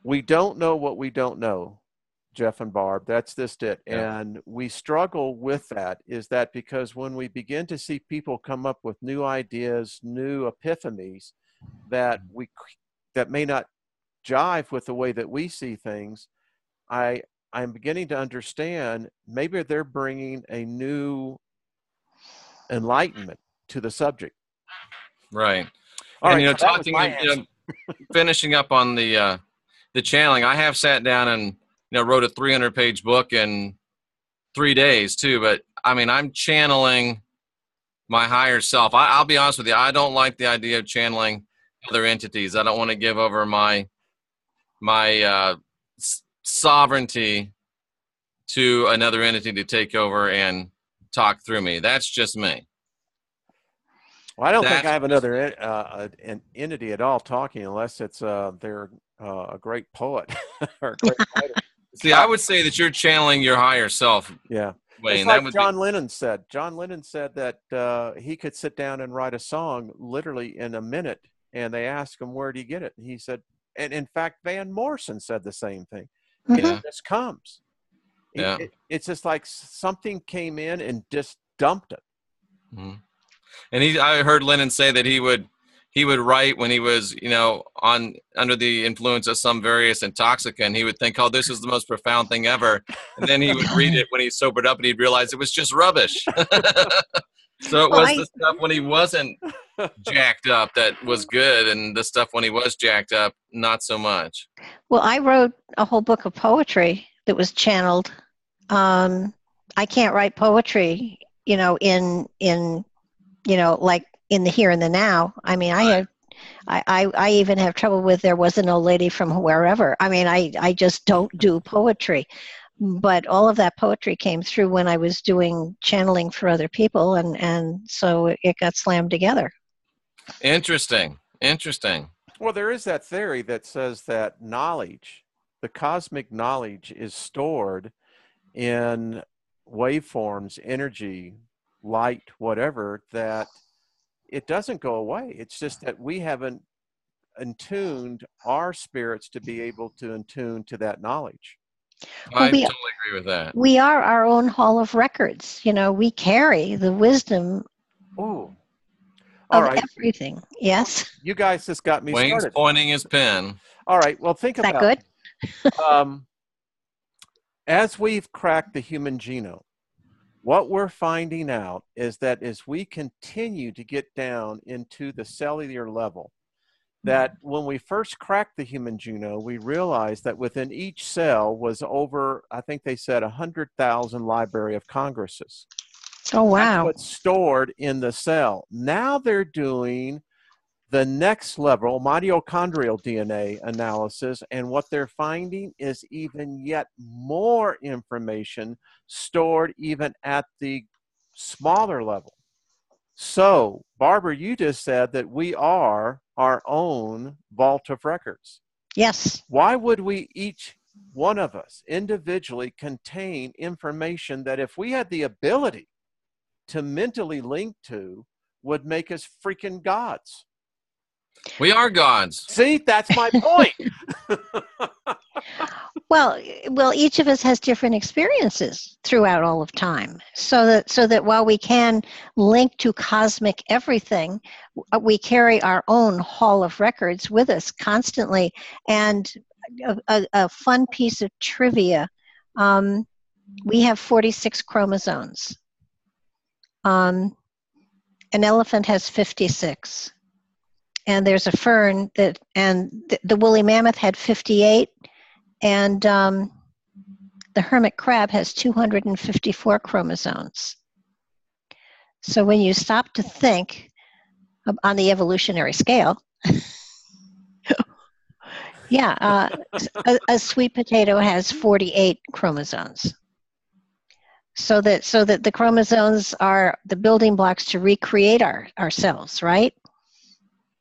we don't know what we don't know, Jeff and Barb. That's just it. Yeah. And we struggle with that. Is that because when we begin to see people come up with new ideas, new epiphanies that may not jive with the way that we see things, I'm beginning to understand maybe they're bringing a new enlightenment to the subject. Right. All and right, so talking, finishing up on the channeling, I have sat down and wrote a 300-page book in 3 days too. But I mean, I'm channeling my higher self. I'll be honest with you. I don't like the idea of channeling other entities. I don't want to give over my sovereignty to another entity to take over and talk through me. That's just me. Well, I don't think I have another an entity at all talking, unless it's they're a great poet or a great writer. See, I would say that you're channeling your higher self. Yeah. Wayne. It's like John Lennon said. John Lennon said that he could sit down and write a song literally in a minute, and they asked him, where do you get it? And he said, and in fact, Van Morrison said the same thing. It just comes. Yeah. It's just like something came in and just dumped it. Mm-hmm. And I heard Lennon say that he would write when he was, under the influence of some various intoxicant. He would think, oh, this is the most profound thing ever. And then he would read it when he sobered up and he'd realize it was just rubbish. So it was the stuff when he wasn't jacked up that was good, and the stuff when he was jacked up, not so much. Well, I wrote a whole book of poetry that was channeled. I can't write poetry, like in the here and the now. I mean, I even have trouble with there was an old lady from wherever. I mean, I just don't do poetry. But all of that poetry came through when I was doing channeling for other people, and so it got slammed together. Interesting. Well, there is that theory that says that knowledge, the cosmic knowledge, is stored in waveforms, energy, light, whatever, that it doesn't go away. It's just that we haven't attuned our spirits to be able to attune to that knowledge. I totally agree with that. We are our own hall of records. We carry the wisdom of everything. Yes. You guys just got me Wayne's started. pointing his pen. All right. Well, think about it. Is that good? As we've cracked the human genome, what we're finding out is that as we continue to get down into the cellular level, that when we first cracked the human genome, we realized that within each cell was over, I think they said, 100,000 Library of Congresses. Oh, wow. That's what's stored in the cell. Now they're doing the next level, mitochondrial DNA analysis, and what they're finding is even yet more information stored even at the smaller level. So, Barbara, you just said that we are our own vault of records. Yes. Why would we, each one of us individually, contain information that if we had the ability to mentally link to would make us freaking gods? We are gods. See, that's my point. Well, each of us has different experiences throughout all of time. So that while we can link to cosmic everything, we carry our own hall of records with us constantly. And a fun piece of trivia, we have 46 chromosomes. An elephant has 56. And there's a fern and the woolly mammoth had 58. And the hermit crab has 254 chromosomes. So when you stop to think on the evolutionary scale, yeah, a sweet potato has 48 chromosomes. So that the chromosomes are the building blocks to recreate ourselves, right?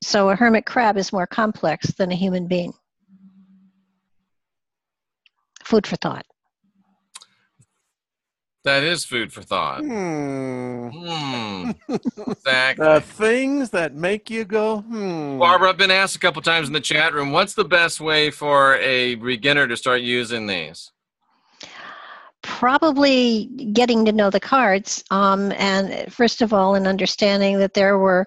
So a hermit crab is more complex than a human being. Food for thought. That is food for thought. Exactly. The things that make you go, Barbara, I've been asked a couple times in the chat room, what's the best way for a beginner to start using these? Probably getting to know the cards, and first of all, an understanding that there were,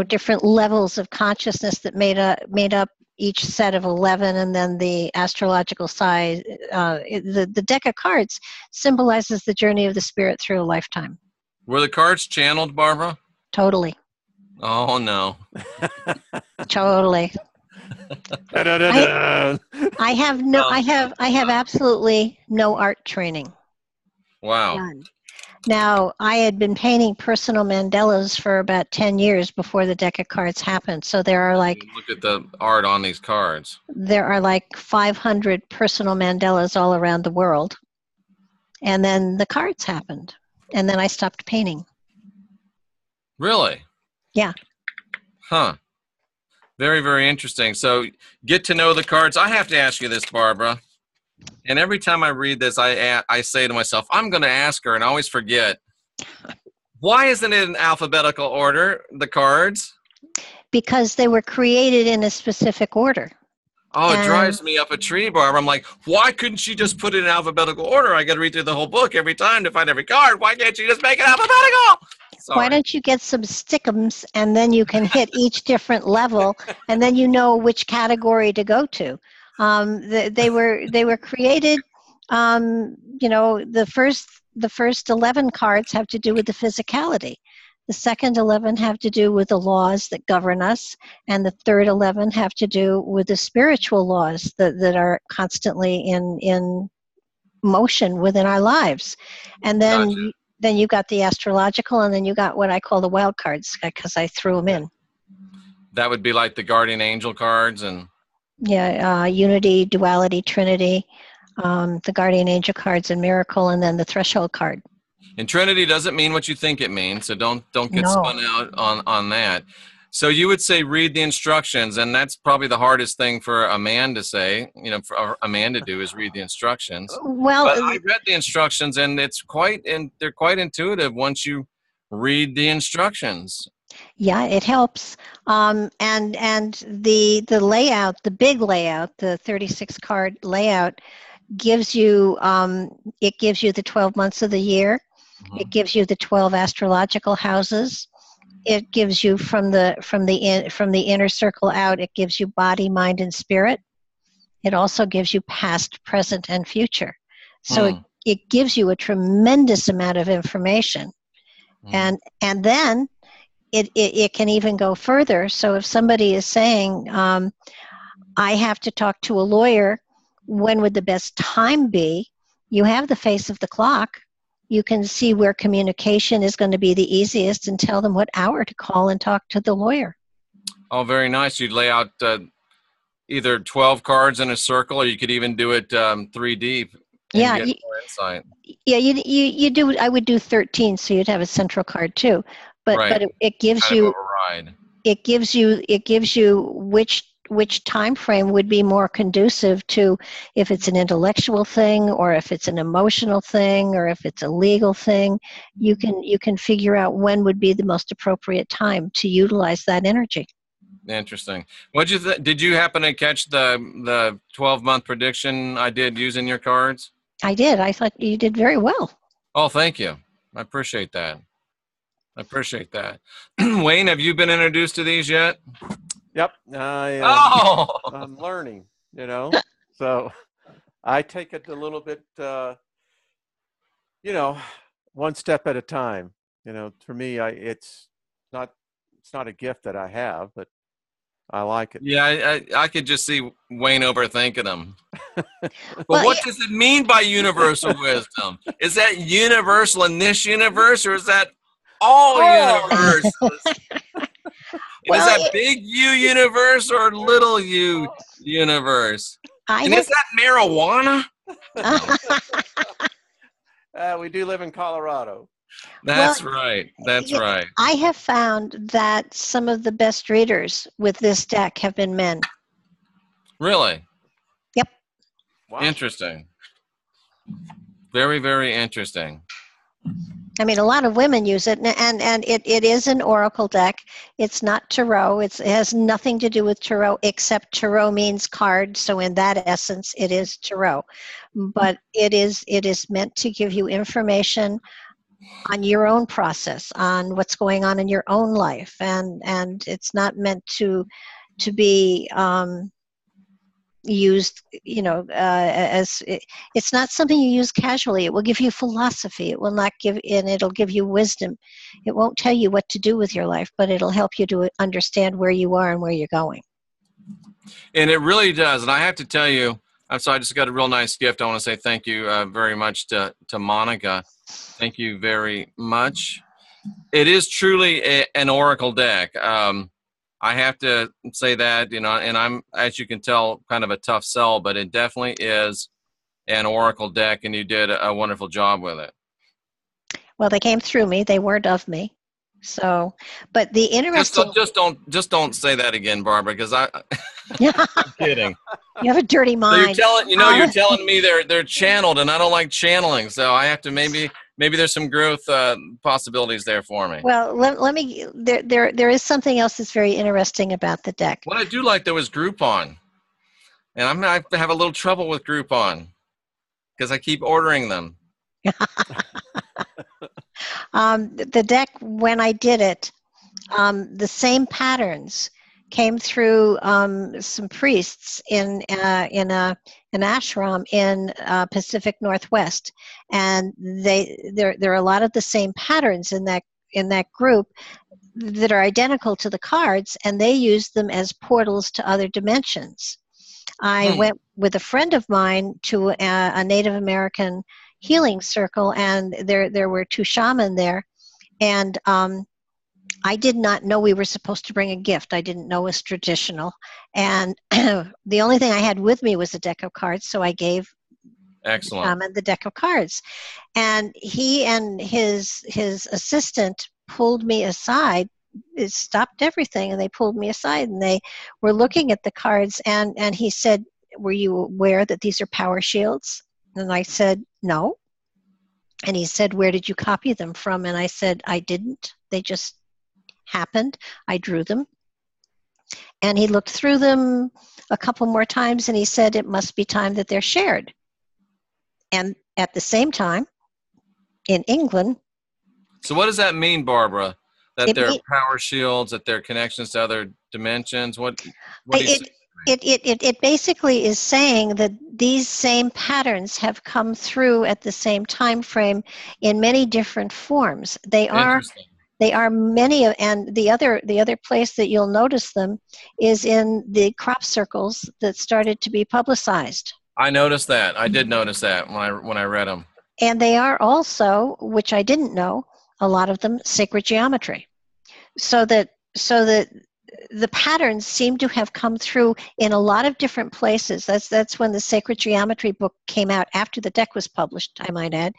different levels of consciousness that made up each set of 11, and then the astrological size. The deck of cards symbolizes the journey of the spirit through a lifetime. Were the cards channeled, Barbara? Totally. Oh no. Totally. I have absolutely no art training. Wow. None. Now, I had been painting personal mandalas for about 10 years before the deck of cards happened. So there are look at the art on these cards. There are 500 personal mandalas all around the world. And then the cards happened. And then I stopped painting. Really? Yeah. Huh. Very, very interesting. So get to know the cards. I have to ask you this, Barbara. And every time I read this, I say to myself, I'm going to ask her, and I always forget. Why isn't it in alphabetical order, the cards? Because they were created in a specific order. Oh, it drives me up a tree, Barbara. I'm like, why couldn't she just put it in alphabetical order? I got to read through the whole book every time to find every card. Why can't she just make it alphabetical? Sorry. Why don't you get some stickums, and then you can hit each different level, and then you know which category to go to. They were created. The first 11 cards have to do with the physicality. The second 11 have to do with the laws that govern us, and the third 11 have to do with the spiritual laws that are constantly in motion within our lives. And then. Gotcha. Then you got the astrological, and then you got what I call the wild cards, because I threw them in. That would be like the guardian angel cards and... Yeah, unity, duality, trinity, the guardian angel cards and miracle, and then the threshold card. And Trinity doesn't mean what you think it means, so don't get spun out on that. So you would say read the instructions, and that's probably the hardest thing for a man to say, for a man to do is read the instructions. Well, but I read the instructions, and they're quite intuitive once you read the instructions. Yeah, it helps. And the layout, the big layout, the 36 card layout gives you the 12 months of the year. Mm-hmm. It gives you the 12 astrological houses. It gives you from the inner circle out, it gives you body, mind, and spirit. It also gives you past, present, and future. So it gives you a tremendous amount of information. And then it can even go further. So if somebody is saying, I have to talk to a lawyer, when would the best time be? You have the face of the clock. You can see where communication is going to be the easiest and tell them what hour to call and talk to the lawyer. Oh, very nice. You'd lay out either 12 cards in a circle, or you could even do it 3D. Yeah, get more insight. Yeah, you do. I would do 13, so you'd have a central card too. But it gives kind you of override. It gives you which time frame would be more conducive to, if it's an intellectual thing, or if it's an emotional thing, or if it's a legal thing. You can figure out when would be the most appropriate time to utilize that energy. Interesting. Did you happen to catch the 12-month prediction I did using your cards? I did. I thought you did very well. Oh, thank you. I appreciate that. Wayne, have you been introduced to these yet? Yep. I'm learning, so I take it a little bit, one step at a time. For me, it's not a gift that I have, but I like it. Yeah, I could just see Wayne overthinking them. But Well, what does it mean by universal wisdom? Is that universal in this universe, or is that all universes? Is that big U universe or little U universe? And is that marijuana? We do live in Colorado. That's right. That's right. I have found that some of the best readers with this deck have been men. Really? Yep. Wow. Interesting. Very, very interesting. I mean, a lot of women use it, and it is an oracle deck. It's not tarot. It has nothing to do with tarot, except tarot means card. So in that essence, it is tarot. But it is meant to give you information on your own process, on what's going on in your own life, and it's not meant to be used, as it's not something you use casually. It will give you philosophy. It will not it'll give you wisdom. It won't tell you what to do with your life, but it'll help you to understand where you are and where you're going. And it really does. And I have to tell you, I just got a real nice gift. I want to say thank you very much to Monica. Thank you very much. It is truly an oracle deck. I have to say that, and I'm, as you can tell, kind of a tough sell, but it definitely is an oracle deck, and you did a wonderful job with it. Well, they came through me. They weren't of me. So, but the interesting... Just don't say that again, Barbara, because I'm kidding. You have a dirty mind. So you're telling me they're channeled, and I don't like channeling, so I have to maybe there's some growth possibilities there for me. Well, let me. There is something else that's very interesting about the deck. What I do like though is Groupon, and I have a little trouble with Groupon because I keep ordering them. The deck, when I did it, the same patterns came through some priests in an ashram in Pacific Northwest, and there are a lot of the same patterns in that group that are identical to the cards, and they use them as portals to other dimensions. I went with a friend of mine to a Native American healing circle, and there were two shamans there, and I did not know we were supposed to bring a gift. I didn't know it was traditional. And the only thing I had with me was a deck of cards, so I gave the deck of cards. And he and his assistant pulled me aside. It stopped everything, and they pulled me aside, and they were looking at the cards, and he said, "Were you aware that these are power shields?" And I said, "No." And he said, "Where did you copy them from?" And I said, "I didn't. They just happened. I drew them." And he looked through them a couple more times, and he said, "It must be time that they're shared." And at the same time, in England... So what does that mean, Barbara? That they're power shields, that they're connections to other dimensions? What do you say? It basically is saying that these same patterns have come through at the same time frame in many different forms. They are many, and the other place that you'll notice them is in the crop circles that started to be publicized. I noticed that. I did notice that when I read them. And they are also, which I didn't know, a lot of them sacred geometry. So that the patterns seem to have come through in a lot of different places. That's when the Sacred Geometry book came out, after the deck was published, I might add,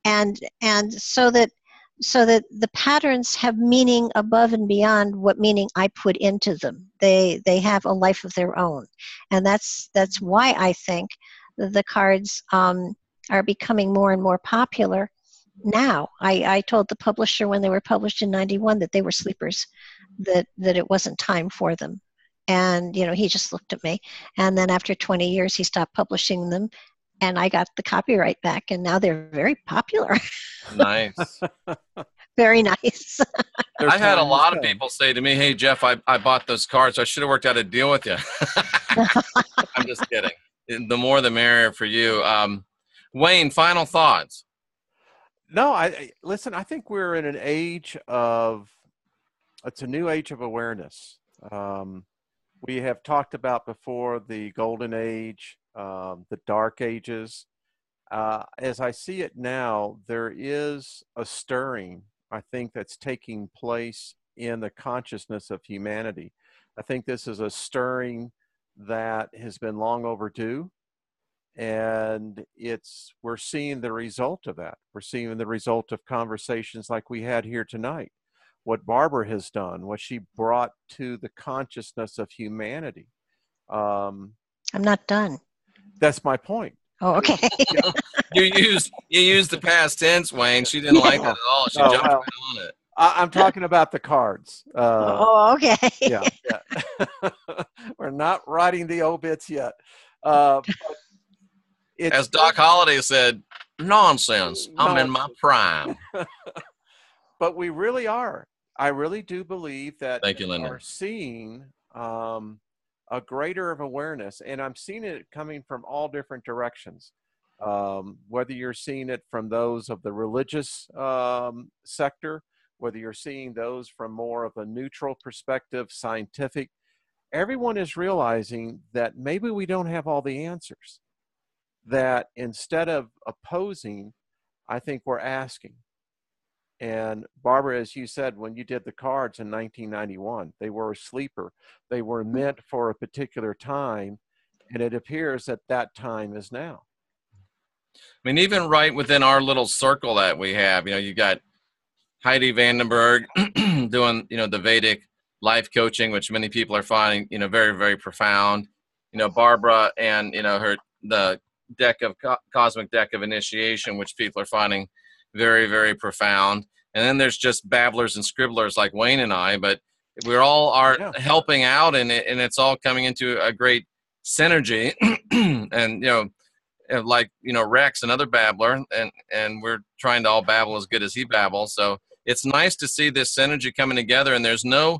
and so that the patterns have meaning above and beyond what meaning I put into them. They have a life of their own, and that's why I think the cards are becoming more and more popular now. I told the publisher when they were published in '91 that they were sleepers, that it wasn't time for them. And, he just looked at me. And then after 20 years, he stopped publishing them. And I got the copyright back. And now they're very popular. Nice. Very nice. I had a lot of people say to me, "Hey, Jeff, I bought those cards. I should have worked out a deal with you." I'm just kidding. The more the merrier for you. Wayne, final thoughts? No, listen, I think we're in an age it's a new age of awareness. We have talked about before the golden age, the dark ages. As I see it now, there is a stirring, I think, that's taking place in the consciousness of humanity. I think this is a stirring that has been long overdue. And we're seeing the result of that. We're seeing the result of conversations like we had here tonight. What Barbara has done, what she brought to the consciousness of humanity. I'm not done. That's my point. Oh, okay. You used the past tense, Wayne. She didn't like that at all. She jumped right on it. I'm talking about the cards. Okay. Yeah. We're not writing the obits yet. As Doc Holliday said, nonsense. I'm in my prime. But we really are. I really do believe that Thank you, Linda. We're seeing a greater of awareness, and I'm seeing it coming from all different directions. Whether you're seeing it from those of the religious sector, whether you're seeing those from more of a neutral perspective, scientific, everyone is realizing that maybe we don't have all the answers. That instead of opposing, I think we're asking. And Barbara, as you said, when you did the cards in 1991, they were a sleeper. They were meant for a particular time, and it appears that that time is now. I mean, even right within our little circle that we have, you got Heidi Vandenberg doing, the Vedic life coaching, which many people are finding, very, very profound. Barbara and, the cosmic deck of initiation, which people are finding very, very profound. And then there's just babblers and scribblers like Wayne and I, but we're all helping out, and it's all coming into a great synergy. And, like, Rex, another babbler, and we're trying to all babble as good as he babbles. So it's nice to see this synergy coming together, and there's no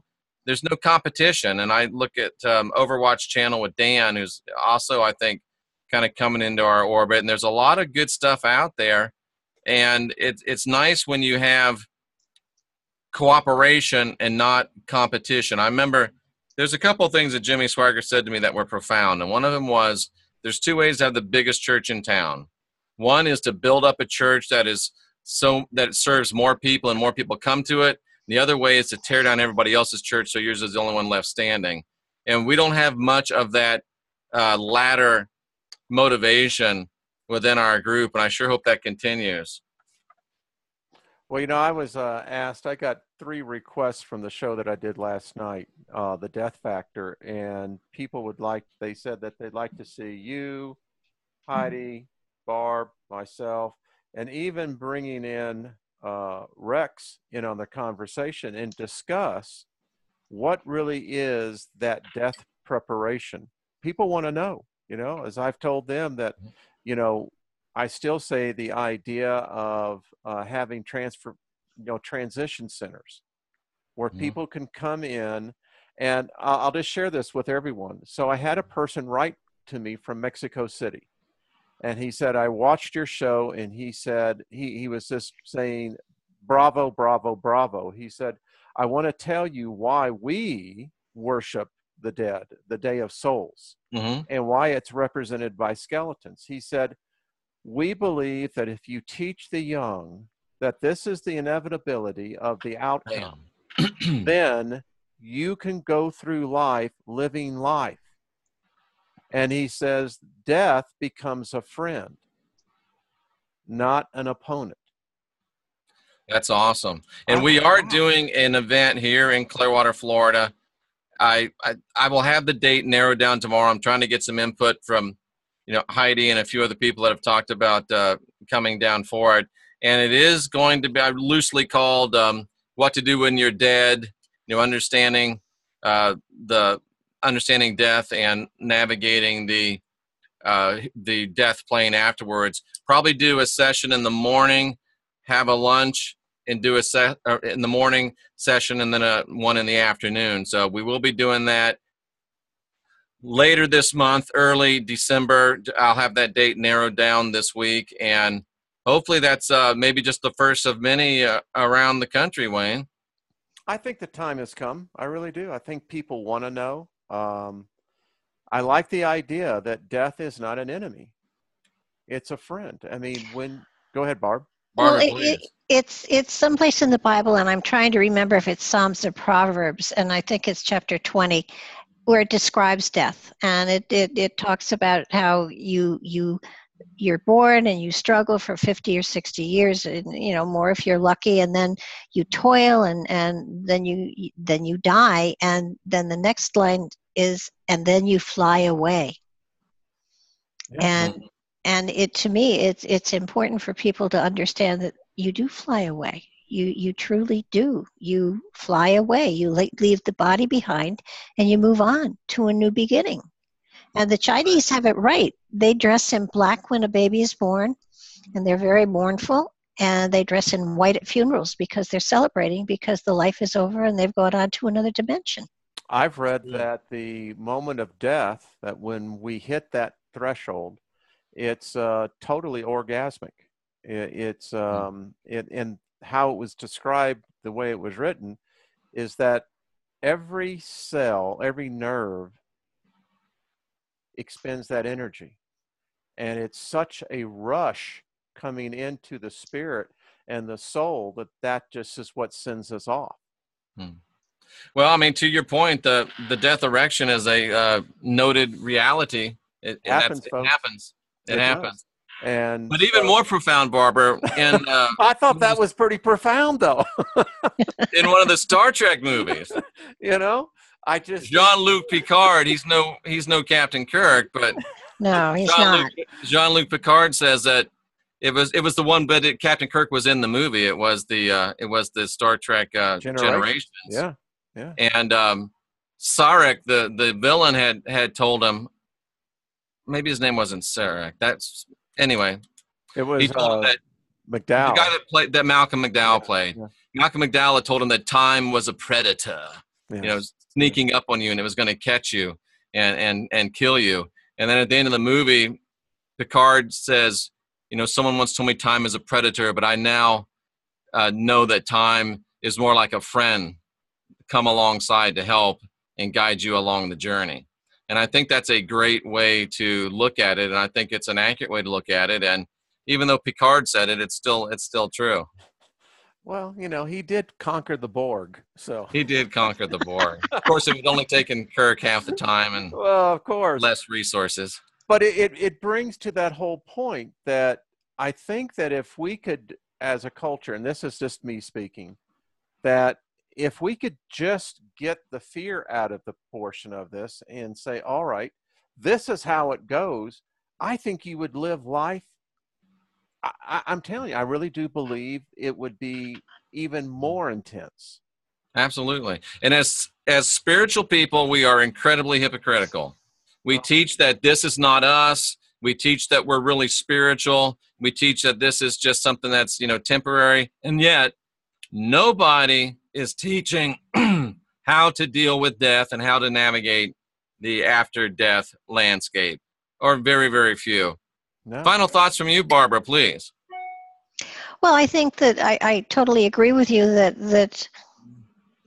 competition. And I look at Overwatch channel with Dan, who's also, I think, kind of coming into our orbit, and there's a lot of good stuff out there. And it's nice when you have cooperation and not competition. I remember there's a couple of things that Jimmy Swaggart said to me that were profound, and one of them was, there's two ways to have the biggest church in town. One is to build up a church that it serves more people and more people come to it. The other way is to tear down everybody else's church so yours is the only one left standing. And we don't have much of that latter motivation within our group, and I sure hope that continues. Well, I was asked, I got 3 requests from the show that I did last night, the Death Factor, and people they said that they'd like to see you, Heidi, Barb, myself, and even bringing in Rex in on the conversation and discuss what really is that death preparation. People want to know, as I've told them that, I still say the idea of having transition centers where people can come in, and I'll just share this with everyone. So I had a person write to me from Mexico City, and he said, I watched your show, and he said, he was just saying, bravo, bravo, bravo. He said, I want to tell you why we worship the dead, the Day of Souls, and why it's represented by skeletons. He said, we believe that if you teach the young that this is the inevitability of the outcome, then you can go through life living life. And he says, death becomes a friend, not an opponent. That's awesome. And we are doing an event here in Clearwater, Florida. I will have the date narrowed down tomorrow. I'm trying to get some input from Heidi and a few other people that have talked about coming down for it. And it is going to be loosely called What to Do When You're Dead, understanding the understanding death and navigating the death plane afterwards. Probably do a session in the morning, have a lunch, and do in the morning session, and then one in the afternoon. So we will be doing that later this month, early December. I'll have that date narrowed down this week, and hopefully that's maybe just the first of many around the country, Wayne. I think the time has come. I really do. I think people want to know. I like the idea that death is not an enemy. It's a friend. I mean, go ahead, Barb. Barbara, Well, please. it's someplace in the Bible, and I'm trying to remember if it's Psalms or Proverbs, and I think it's chapter 20, where it describes death, and it talks about how you're born and you struggle for 50 or 60 years, and more if you're lucky, and then you toil, and then you die, and then the next line is, and then you fly away. Yeah. And to me, it's important for people to understand that you do fly away. You truly do. You fly away. You leave the body behind, and you move on to a new beginning. And the Chinese have it right. They dress in black when a baby is born, and they're very mournful. And they dress in white at funerals because they're celebrating, because the life is over and they've gone on to another dimension. I've read that the moment of death, that when we hit that threshold, it's totally orgasmic. It's and how it was described, the way it was written, is that every cell, every nerve expends that energy, and it's such a rush coming into the spirit and the soul that just is what sends us off. Well, I mean, to your point, the death erection is a noted reality. It happens. It happens. And but even more profound, Barbara, in I thought that was pretty profound, though. in one of the Star Trek movies, I just Jean-Luc Picard. He's no Captain Kirk, but no, he's not. Jean-Luc Picard says that it was the one, but Captain Kirk was in the movie. It was the Star Trek Generations. Yeah. And Sarek, the villain, had told him. Maybe his name wasn't Sarek. Anyway. It was he told him that McDowell. The guy that Malcolm McDowell played. Yeah. Malcolm McDowell had told him that time was a predator. Yes. Sneaking up on you, and it was going to catch you and kill you. And then at the end of the movie, Picard says, someone once told me time is a predator, but I now know that time is more like a friend, come alongside to help and guide you along the journey. And I think that's a great way to look at it, and I think it's an accurate way to look at it. And even though Picard said it, it's still true. Well, he did conquer the Borg, so he did conquer the Borg. Of course, it would only taken Kirk half the time, and of course, less resources. But it brings to that whole point that I think that if we could, as a culture, and this is just me speaking, that if we could just get the fear out of the portion of this and say, all right, this is how it goes, I think you would live life. I'm telling you, I really do believe it would be even more intense. Absolutely. And as spiritual people, we are incredibly hypocritical. We teach that this is not us. We teach that we're really spiritual. We teach that this is just something that's, temporary. And yet, nobody is teaching how to deal with death and how to navigate the after-death landscape, or very, very few. No. Final thoughts from you, Barbara, please. Well, I think that I totally agree with you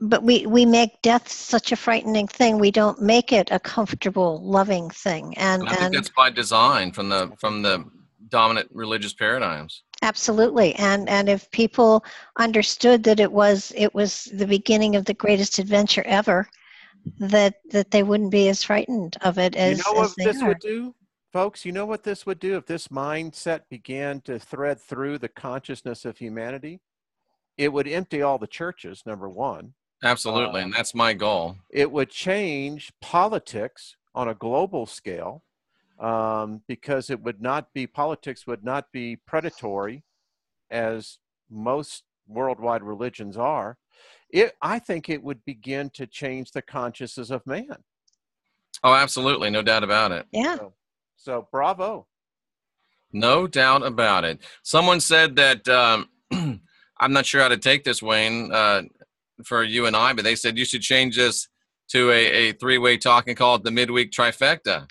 but we make death such a frightening thing. We don't make it a comfortable, loving thing. And I think that's by design from the dominant religious paradigms. Absolutely. And if people understood that it was the beginning of the greatest adventure ever, that they wouldn't be as frightened of it as this would do, folks? You know what this would do if this mindset began to thread through the consciousness of humanity? It would empty all the churches, number one. Absolutely, and that's my goal. It would change politics on a global scale, because politics would not be predatory as most worldwide religions are. I think it would begin to change the consciousness of man. Oh, absolutely. No doubt about it. Yeah. So bravo. No doubt about it. Someone said that, I'm not sure how to take this, Wayne, for you and I, but they said you should change this to a three-way talk and call it the midweek trifecta.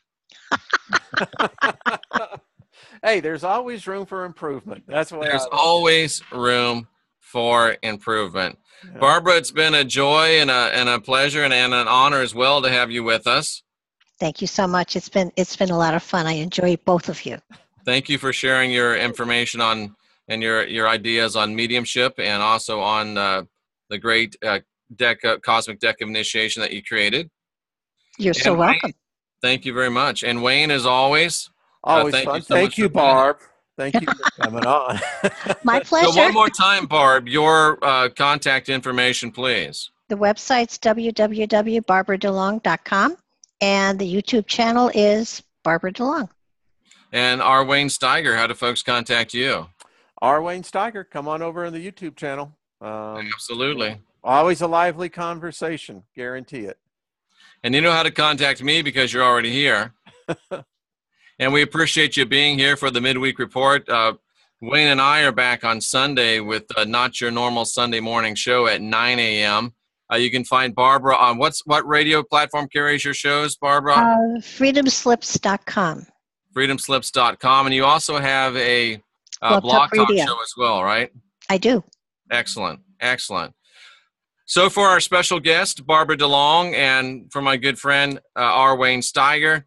Hey, there's always room for improvement. That's what There's always room for improvement. Yeah. Barbara, it's been a joy and a pleasure and an honor as well to have you with us. Thank you so much. It's been a lot of fun. I enjoy both of you. Thank you for sharing your information on and your ideas on mediumship and also on the great cosmic deck of initiation that you created. You're so welcome. Wayne, thank you very much. And Wayne, as always, always thank fun. you so Thank much you, for being Barb. Thank you for coming on. My pleasure. So one more time, Barb, your contact information, please. The website's www.barbaradelong.com, and the YouTube channel is Barbara DeLong. And R. Wayne Steiger, how do folks contact you? R. Wayne Steiger, come on over on the YouTube channel. Absolutely. Always a lively conversation, guarantee it. And you know how to contact me because you're already here. And we appreciate you being here for the Midweek Report. Wayne and I are back on Sunday with Not Your Normal Sunday Morning Show at 9 a.m. You can find Barbara on what radio platform carries your shows, Barbara? Freedomslips.com. Freedomslips.com. And you also have a blog talk show as well, right? I do. Excellent. Excellent. So for our special guest, Barbara DeLong, and for my good friend, R. Wayne Steiger,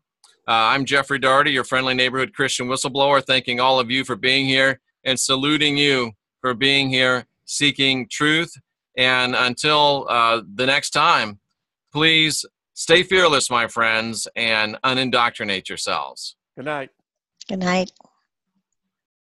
I'm Jeffrey Daugherty, your friendly neighborhood Christian whistleblower, thanking all of you for being here and saluting you for being here, seeking truth. And until the next time, please stay fearless, my friends, and unindoctrinate yourselves. Good night. Good night.